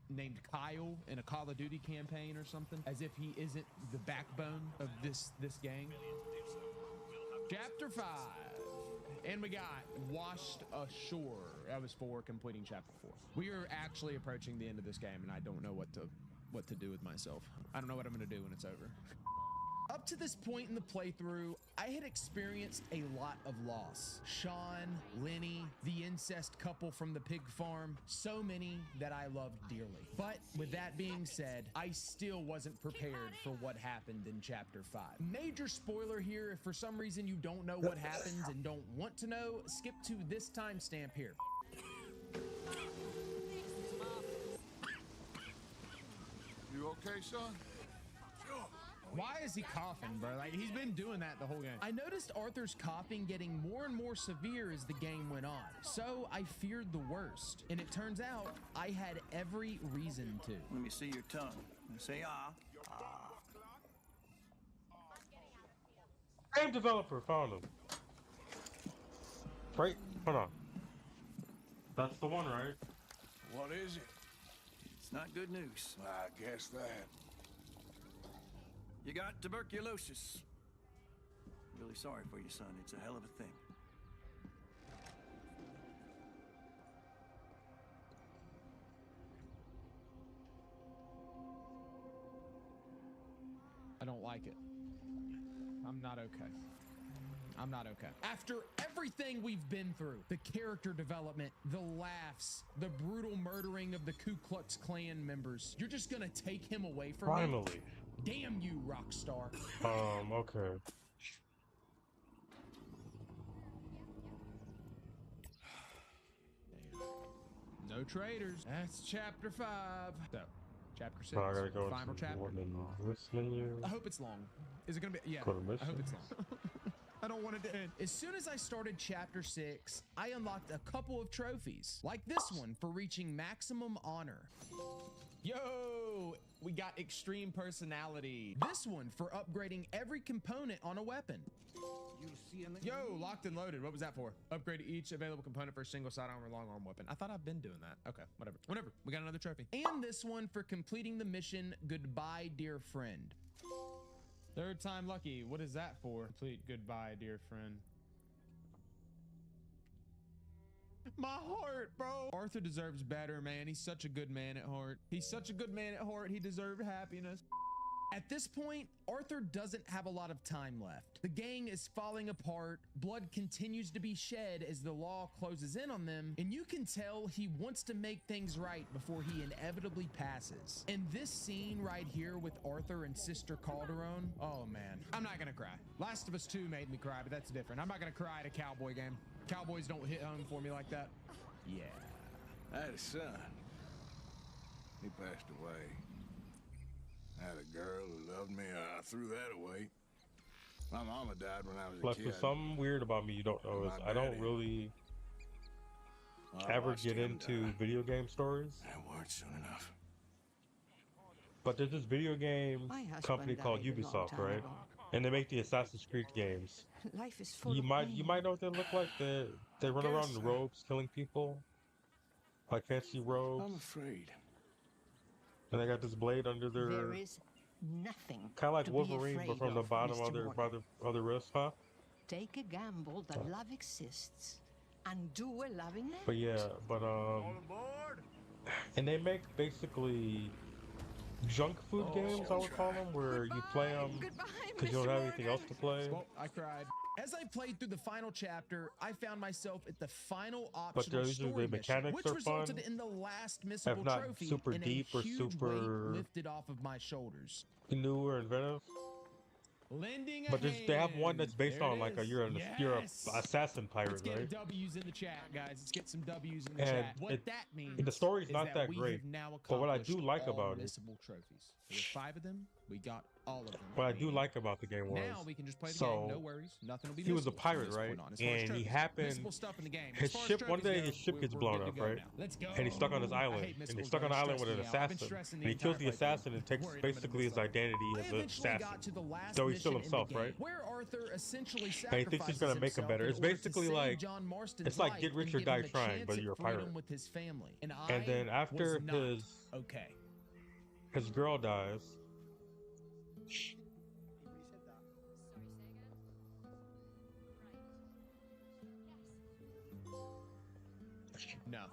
Kyle in a Call of Duty campaign or something, as if he isn't the backbone of this gang. Chapter 5. And we got washed ashore. That was 4, completing chapter 4. We are actually approaching the end of this game, and I don't know what to do with myself. I don't know what I'm gonna do when it's over. Up to this point in the playthrough, I had experienced a lot of loss. Sean, Lenny, the incest couple from the pig farm, so many that I loved dearly. But with that being said, I still wasn't prepared for what happened in Chapter 5. Major spoiler here, if for some reason you don't know what happens and don't want to know, skip to this timestamp here. You okay, son? Sure. Why is he coughing, bro? Like, he's been doing that the whole game. I noticed Arthur's coughing getting more and more severe as the game went on, so I feared the worst. And it turns out I had every reason to. Let me see your tongue. Say ah. Game developer found him. Right? Hold on. That's the one, right? What is it? It's not good news. I guess that. You got tuberculosis. Really sorry for you, son. It's a hell of a thing. I don't like it. I'm not okay. I'm not okay. After everything we've been through, the character development, the laughs, the brutal murdering of the Ku Klux Klan members, you're just gonna take him away from me? Finally. Damn you, Rockstar. Okay. No traitors. That's Chapter 5. So, Chapter 6. So I gotta go Final to chapter. this menu. I hope it's long. Is it gonna be? Yeah. Go to I hope mission. it's long. I don't want it to end. As soon as I started Chapter 6, I unlocked a couple of trophies, like this one for reaching maximum honor. Yo, we got extreme personality. This one for upgrading every component on a weapon. Yo, locked and loaded. What was that for? Upgrade each available component for a single sidearm or long arm weapon. I thought I've been doing that. Okay, whatever. We got another trophy. And this one for completing the mission, Goodbye, Dear Friend. Third time lucky. What is that for? Complete Goodbye, Dear Friend. My heart, bro. Arthur deserves better, man. He's such a good man at heart. He's such a good man at heart. He deserved happiness. At this point, Arthur doesn't have a lot of time left. The gang is falling apart. Blood continues to be shed as the law closes in on them, and you can tell he wants to make things right before he inevitably passes. And this scene right here with Arthur and Sister Calderon, oh man, I'm not gonna cry. Last of Us 2 made me cry, but that's different. I'm not gonna cry at a cowboy game. Cowboys don't hit home for me like that. Yeah. I had a son. He passed away. I had a girl who loved me. I threw that away. My mama died when I was Plus, a there's kid. something weird about me you don't know is My I don't daddy. really I ever watched get him into die. video game stories. That weren't soon enough. But there's this video game My husband company called died a long Ubisoft, time right? ago. And they make the Assassin's Creed games. Life is full You of might pain. know what they look like. They run around in robes, killing people, like fancy robes. I'm afraid. And they got this blade under their, There is nothing kind of like to be Wolverine, but afraid from the of, bottom Mr. of their Warner. wrist, huh? Take a gamble that love exists and do a loving act. But yeah, and they make basically junk food games, I would call them, where you play them because you don't have anything else to play. Well, I cried. As I played through the final chapter, I found myself at the final But optional usually story the mission, mechanics which are resulted fun, in the last missable if not trophy super and deep a or huge super weight lifted off of my shoulders. new or inventive. Lending a But they have one hand. that's based There on it like is. you're Yes. a assassin pirate, Let's get right? W's in the chat, guys. Let's get some W's in the And chat. What that means the story's is not that we great. have now But what I do accomplished like all about it, missable trophies. There were 5 of them. We got all of them. what I do like about the game was, Now we can just play the so game. No worries. Nothing will be he was a missable from pirate, this right? point on. As far as And he trophies, happened, missable stuff in the game. his As far as ship one trophies day go, his ship gets we're blown good to up, go right? now. Let's go. And he's stuck on his I island, hate and he's missibles, stuck though. on an It island with an stresses me out. I've been assassin, stressing and the he kills the entire playthrough. assassin and takes Worried I'm gonna basically miss his something. identity I as an eventually got assassin. to the last So he's still mission in the himself, game, right? where Arthur essentially And he thinks he's sacrifices gonna make him himself better. in It's order to basically save like John Marston's it's like life Get Rich and or give Die him a Trying, chance but at you're a freedom pirate. with his family. And And then after was not okay. his girl dies, No.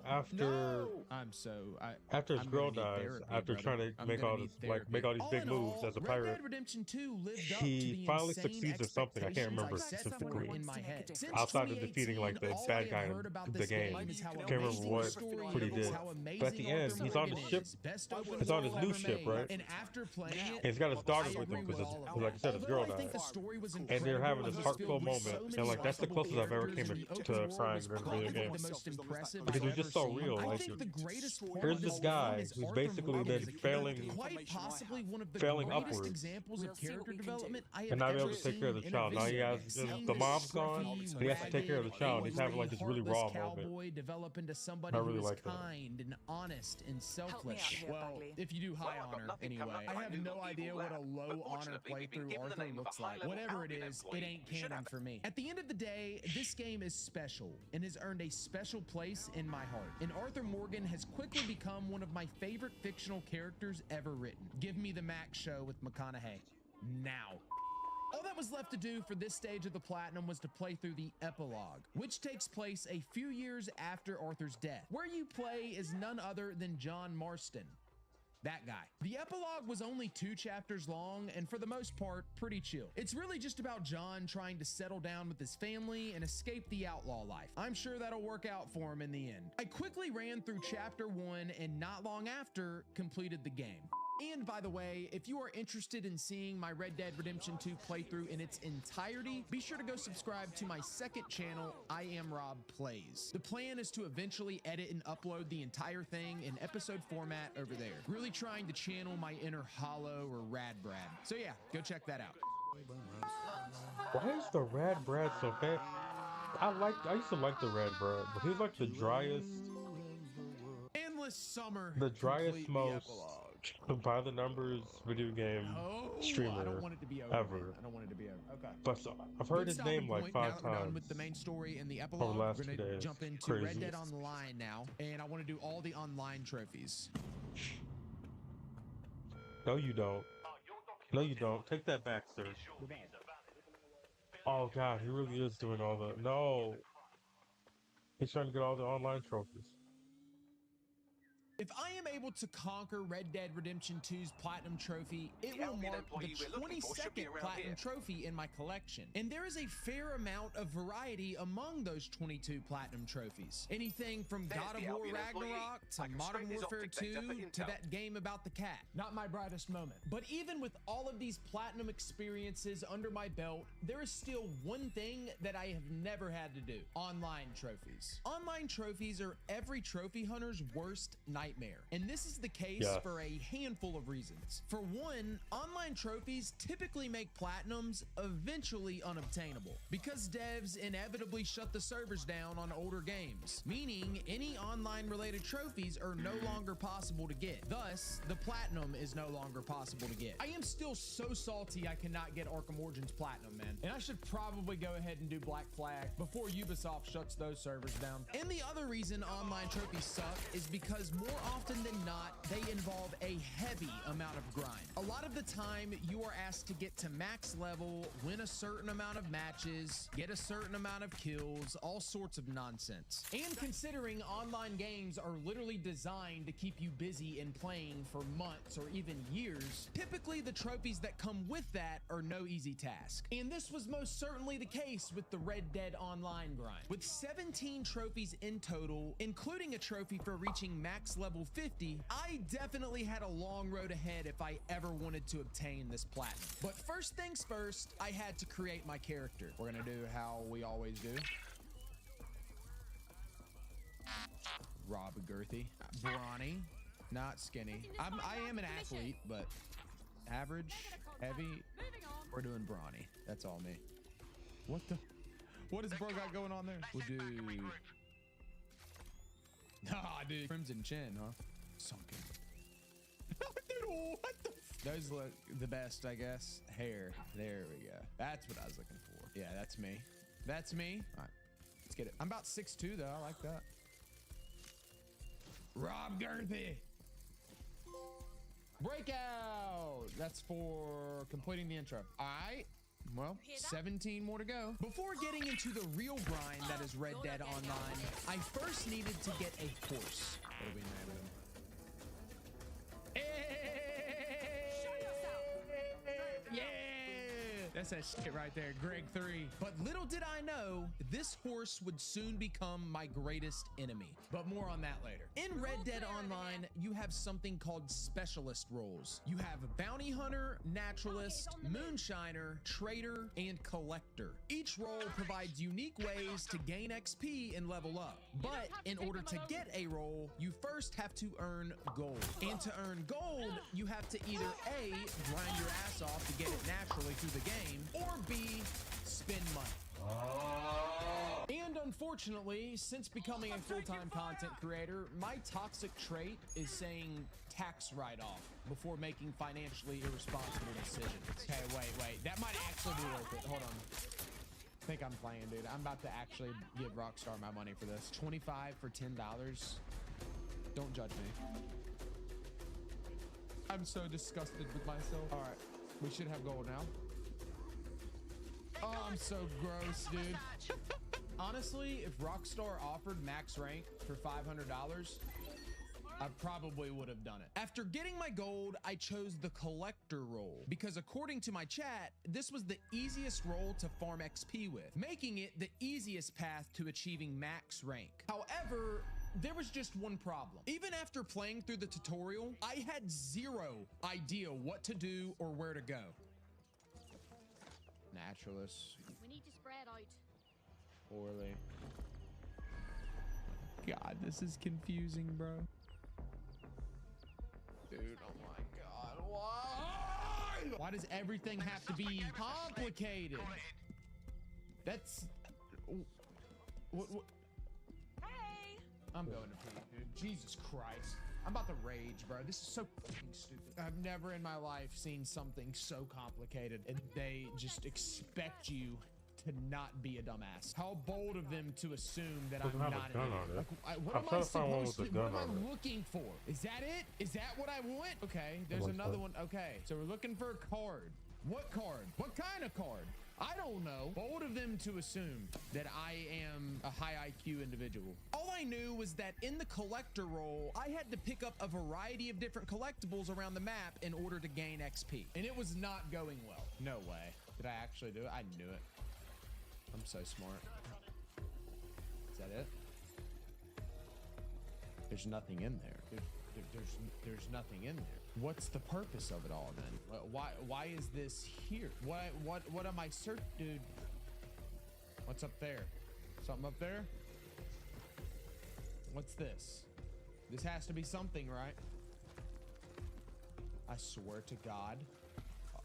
After I'm so after his I'm girl gonna need dies, therapy, after brother. trying to I'm make gonna all need this make all these therapy. big All in moves all, as a Red pirate, Dead Redemption 2 lived up to he the finally insane succeeds at something. I can't remember expectations I set for it specifically. in my head. Since Outside of defeating 2018, like the all I bad have guy heard in about the this game. game is how Can't remember amazing what the story what he is, did. how But at the amazing end, Arthur he's on the Morgan ship. is, best open He's on his world new ever ship, made. right? And after playing it, And he's got his daughters I with him agree because, with all like I said, his Although girl I think died. the story was And they're incredible, having I this was heartful filled with so moment, many and like that's the likable closest I've ever characters, came and the to open world crying was in a video probably game. the most impressive Because it was I've just ever so seen. real. I Like, think the greatest part here's of this this guy game is who's Arthur basically Morgan been as a character. failing, Quite possibly one of the failing greatest upwards, examples of character development I have and not be ever able to take care of the seen child. in a Now he video has game. Seeing the this mom's gone, scruffy, and he has to take care of the ragged, child. He's having like this really raw heartless moment. cowboy develop into somebody I who really is like that. kind and honest and selfless. here, Well, Bagley. if you do high Well, I've got honor nothing anyway. coming up I like have new no evil idea what a lab. low But honor fortunately, we've been playthrough given the Arthur name of a looks like. high-level Whatever it Albion is, it employee. ain't You should canon have for me. At the end of the day, this game is special and has earned a special place in my heart. And Arthur Morgan has quickly become one of my favorite fictional characters ever written. Give me the Max show with McConaughey. Now. All that was left to do for this stage of the Platinum was to play through the epilogue, which takes place a few years after Arthur's death, where you play as none other than John Marston. That guy. The epilogue was only 2 chapters long and for the most part pretty chill. It's really just about John trying to settle down with his family and escape the outlaw life. I'm sure that'll work out for him in the end. I quickly ran through chapter 1 and not long after completed the game. And by the way, if you are interested in seeing my Red Dead Redemption 2 playthrough in its entirety, be sure to go subscribe to my second channel, I Am Rob Plays. The plan is to eventually edit and upload the entire thing in episode format over there. Really trying to channel my inner Hollow or Rad Brad. So yeah, go check that out. Why is the Rad Brad so bad? I used to like the Rad Brad, but he's like the driest, Endless Summer. the driest, complete the most epilogue. by the numbers video game I streamer don't want it to be over. ever. Man. I don't want it to be over. Okay. But so, I've heard Good his stopping name like point. 5 Now that we're done times with the main story and the over epilogue. the last We're 2 gonna days. jump into Crazy. Red Dead Online now, and I want to do all the online trophies. No, you don't. No, you don't. Take that back, sir. Oh God, he really is doing all the. No, he's trying to get all the online trophies. If I am able to conquer Red Dead Redemption 2's Platinum Trophy, it will mark the 22nd Platinum Trophy in my collection. And there is a fair amount of variety among those 22 Platinum Trophies. Anything from God of War Ragnarok to Modern Warfare 2 to that game about the cat. Not my brightest moment. But even with all of these Platinum experiences under my belt, there is still one thing that I have never had to do. Online trophies. Online trophies are every trophy hunter's worst nightmare. And this is the case for a handful of reasons. For one, online trophies typically make platinums eventually unobtainable because devs inevitably shut the servers down on older games, meaning any online related trophies are no longer possible to get. Thus, the platinum is no longer possible to get. I am still so salty I cannot get Arkham Origins platinum, man. And I should probably go ahead and do Black Flag before Ubisoft shuts those servers down. And the other reason online trophies suck is because more often than not, they involve a heavy amount of grind. A lot of the time, you are asked to get to max level, win a certain amount of matches, get a certain amount of kills, all sorts of nonsense. And considering online games are literally designed to keep you busy and playing for months or even years, typically the trophies that come with that are no easy task. And this was most certainly the case with the Red Dead Online grind. With 17 trophies in total, including a trophy for reaching max level 50, I definitely had a long road ahead if I ever wanted to obtain this platinum. But first things first, I had to create my character. We're gonna do how we always do. Rob Girthy. Brawny, not skinny. I am an athlete, but average, heavy. We're doing brawny. That's all me. What has bro got going on there? We'll do. Ah, dude. Crimson chin, huh? Sunken. Dude, what the? Those look the best, I guess. Hair. There we go. That's what I was looking for. Yeah, that's me. That's me. All right, let's get it. I'm about 6'2", though. I like that. Rob Girthy. Breakout. That's for completing the intro. All right. Well, 17 more to go. Before getting into the real grind that is Red Dead Online, I first needed to get a horse. What are we naming him? Yeah! That's that shit right there, Greg 3. But little did I know, this horse would soon become my greatest enemy. But more on that later. In Red Dead Online, you have something called specialist roles. You have bounty hunter, naturalist, moonshiner, trader, and collector. Each role provides unique ways to gain XP and level up. But in order to get a role, you first have to earn gold. And to earn gold, you have to either A, grind your ass off to get it naturally through the game, or B, spend money. And unfortunately, since becoming a full-time content creator, my toxic trait is saying tax write-off before making financially irresponsible decisions. Okay, wait. That might actually be worth it. Hold on. I think I'm playing, dude. I'm about to actually give Rockstar my money for this. 25 for $10. Don't judge me. I'm so disgusted with myself. All right, we should have gold now. Oh, I'm so gross, dude. Honestly, if Rockstar offered max rank for $500, I probably would have done it. After getting my gold, I chose the collector role because according to my chat, this was the easiest role to farm XP with, making it the easiest path to achieving max rank. However, there was just one problem. Even after playing through the tutorial, I had zero idea what to do or where to go. Naturalist. We need to spread out. Poorly. God, this is confusing, bro. Dude, oh my God, why? Why does everything have to be complicated? That's... What? Hey! I'm going to pee, dude. Jesus Christ. I'm about to rage, bro. This is so fucking stupid. I've never in my life seen something so complicated and they just expect you to not be a dumbass. How bold of them to assume that I'm not an idiot. Like, what am I supposed to, what am I looking for? Is that it? Is that what I want? Okay, there's another one. Okay, so we're looking for a card. What card? What kind of card? I don't know. Bold of them to assume that I am a high IQ individual. All I knew was that in the collector role, I had to pick up a variety of different collectibles around the map in order to gain XP. And it was not going well. No way. Did I actually do it? I knew it. I'm so smart. Is that it? There's nothing in there. There's nothing in there. What's the purpose of it all then? Why is this here? What am I searching, dude? What's up there? Something up there? What's this? This has to be something, right? I swear to God.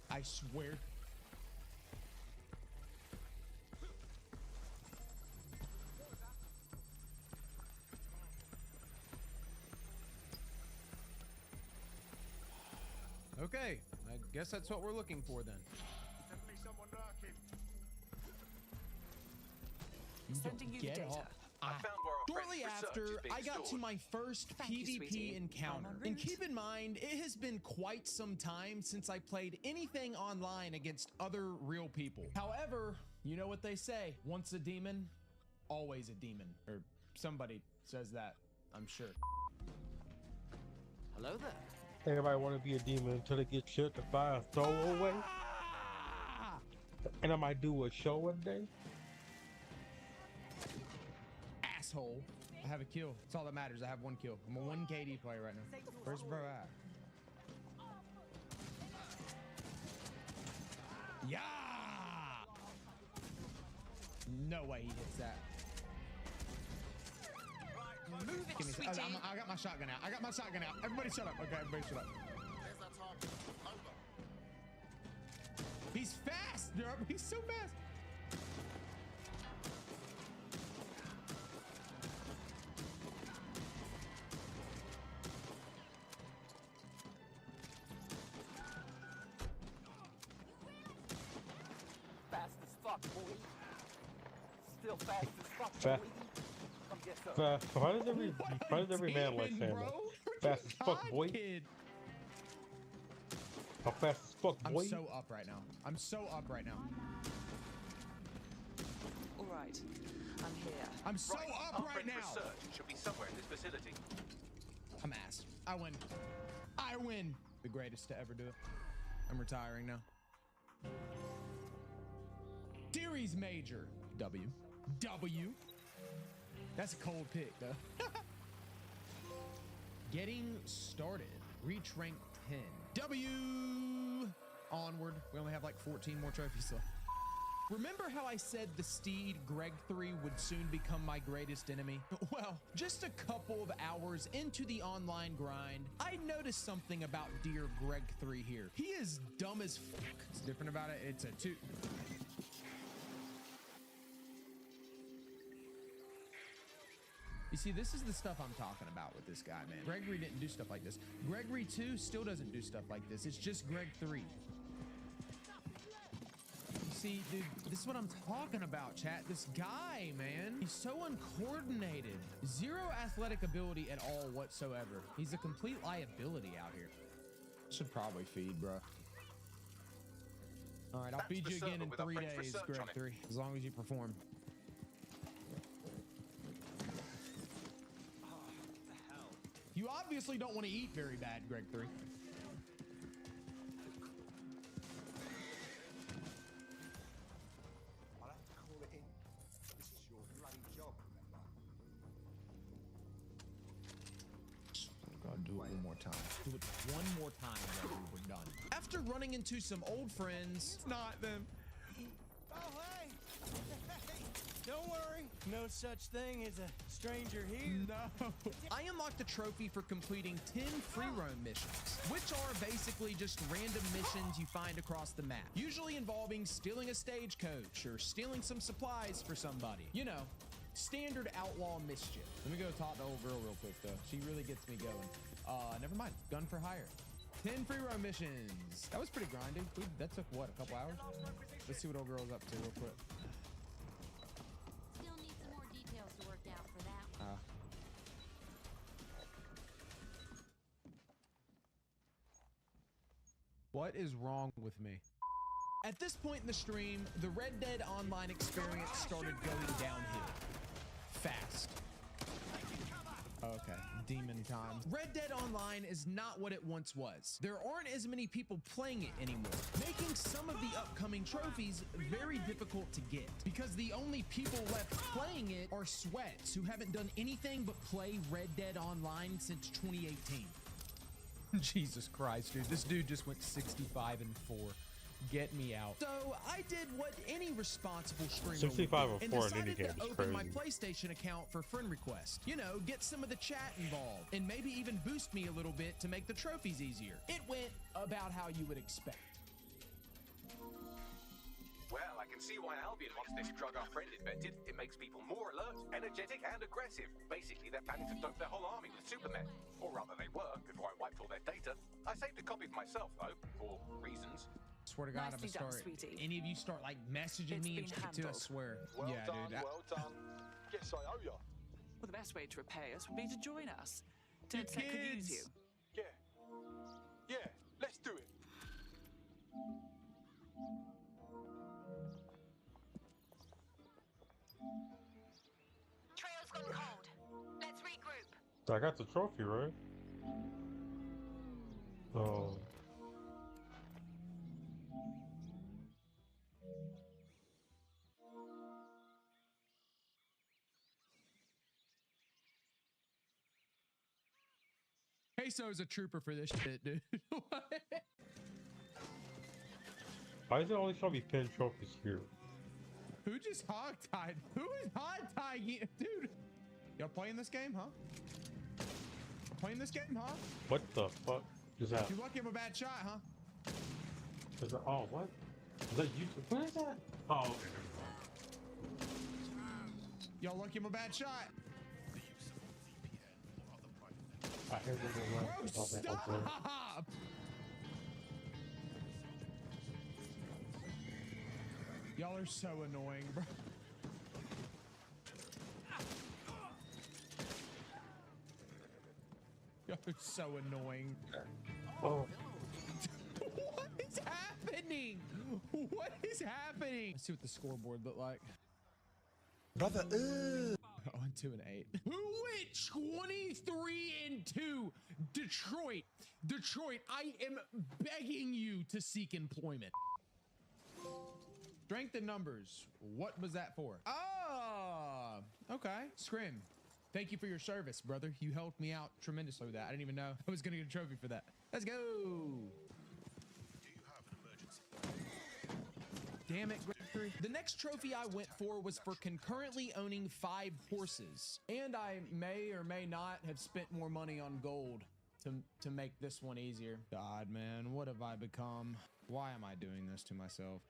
I swear. Okay, I guess that's what we're looking for then. Sending you the data. Shortly after, I got to my first PvP encounter. And keep in mind, it has been quite some time since I played anything online against other real people. However, you know what they say, once a demon, always a demon. Or somebody says that, I'm sure. Hello there. Everybody want to be a demon until they get shit to buy a throwaway. And I might do a show one day. Asshole. I have a kill. That's all that matters. I have one kill. I'm a 1 KD player right now. Where's bro at? Yeah! No way he hits that. Move it, Give me sweetie. I got my shotgun out. I got my shotgun out. Everybody shut up. Okay, everybody shut up. He's fast, bro. He's so fast. Fast as fuck, boy. Still fast as fuck, Fast. boy. Come get some. Why does every man like saying that? Fast as fuck, boy. Kid. How fast as fuck, I'm boy. so up right now. I'm so up right now. All right, I'm here. I'm so up Our right friend's now. research should be somewhere in this facility. I'm ass. I win. I win. The greatest to ever do it. I'm retiring now. Series major. W. W. That's a cold pick, though. Getting started. Reach rank 10. W. Onward. We only have like 14 more trophies left. Remember how I said the steed Greg 3 would soon become my greatest enemy? Well, just a couple of hours into the online grind, I noticed something about dear Greg 3 here. He is dumb as fuck. What's different about it? It's a 2. You see, this is the stuff I'm talking about with this guy, man. Gregory didn't do stuff like this. Gregory 2 still doesn't do stuff like this. It's just Greg 3. See, dude, this is what I'm talking about, chat. This guy, man, he's so uncoordinated. Zero athletic ability at all whatsoever. He's a complete liability out here. Should probably feed, bro. All right, I'll feed you again in 3 days, Greg 3, as long as you perform. You obviously don't want to eat very bad, Greg 3. Do it one more time. Do it one more time, then we're done. After running into some old friends, it's not them. Oh, hey! Hey! Don't worry. No such thing as a stranger here. No. I unlocked the trophy for completing 10 free roam missions, which are basically just random missions you find across the map, usually involving stealing a stagecoach or stealing some supplies for somebody. You know, standard outlaw mischief. Let me go talk to old girl real quick, though. She really gets me going. Never mind. Gun for hire. 10 free roam missions. That was pretty grinding. That took, what, a couple hours? Let's see what old girl's up to real quick. Still need some more details to work out for that one. What is wrong with me? At this point in the stream, the Red Dead Online experience started going downhill. Fast. Okay, demon time. Red Dead Online is not what it once was. There aren't as many people playing it anymore, making some of the upcoming trophies very difficult to get, because the only people left playing it are sweats who haven't done anything but play Red Dead Online since 2018. Jesus Christ, dude. This dude just went 65-4. Get me out. So I did what any responsible streamer 65 would do, and and 4 in any decided game to is open my crazy. PlayStation account for friend request. You know, get some of the chat involved, and maybe even boost me a little bit to make the trophies easier. It went about how you would expect. Well, I can see why Albion wants this drug our friend invented. It makes people more alert, energetic, and aggressive. Basically, they're planning to dope their whole army with supermen. Or rather, they were, before I wiped all their data. I saved a copy for myself, though, for reasons. Swear to God, Nicely I'm done, gonna start. sweetie. Any of you start like messaging It's me and been shit too, I handled. swear. Well yeah, done, dude. well done. Guess I owe ya. Well, the best way to repay us would be to join us. You Dead Set could use you. Yeah. Yeah, let's do it. Trail's gone cold. Let's regroup. So I got the trophy, right? Oh. Queso's a trooper for this shit, dude. What? Why is it only showing me 10 trophies here? Who just hog-tied? Who is hog-tying you? Dude, y'all playing this game, huh? Playing this game, huh? What the fuck is that? You lucky I'm a bad shot, huh? Is that oh, what? Is that YouTube? What is that? Oh, okay. Y'all lucky I'm a bad shot. I heard it. Bro, stop! Y'all are so annoying, bro. Y'all are so annoying. Oh. What is happening? happening? What is happening? Let's see what the scoreboard looked like. Brother, Oh, 2-8. Which 23-2. Detroit, I am begging you to seek employment. Strength in numbers. What was that for? Ah, okay. Scrim, thank you for your service, brother. You helped me out tremendously with that. I didn't even know I was gonna get a trophy for that. Let's go. Damn it, Gregory. The next trophy I went for was for concurrently owning 5 horses. And I may or may not have spent more money on gold to make this one easier. God, man, what have I become? Why am I doing this to myself?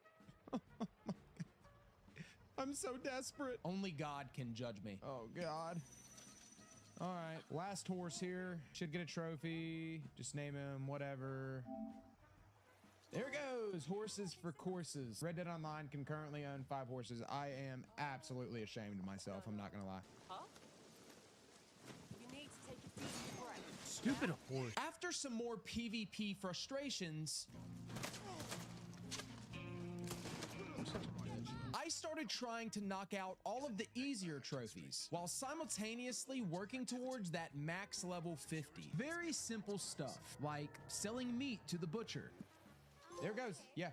I'm so desperate. Only God can judge me. Oh, God. All right, last horse here. Should get a trophy. Just name him whatever. There it goes. Horses for courses. Red Dead Online can currently own 5 horses. I am absolutely ashamed of myself. I'm not gonna lie. Huh? You need to take a deep breath. Stupid horse. After some more PvP frustrations, I started trying to knock out all of the easier trophies while simultaneously working towards that max level 50. Very simple stuff like selling meat to the butcher. There it goes. Yeah.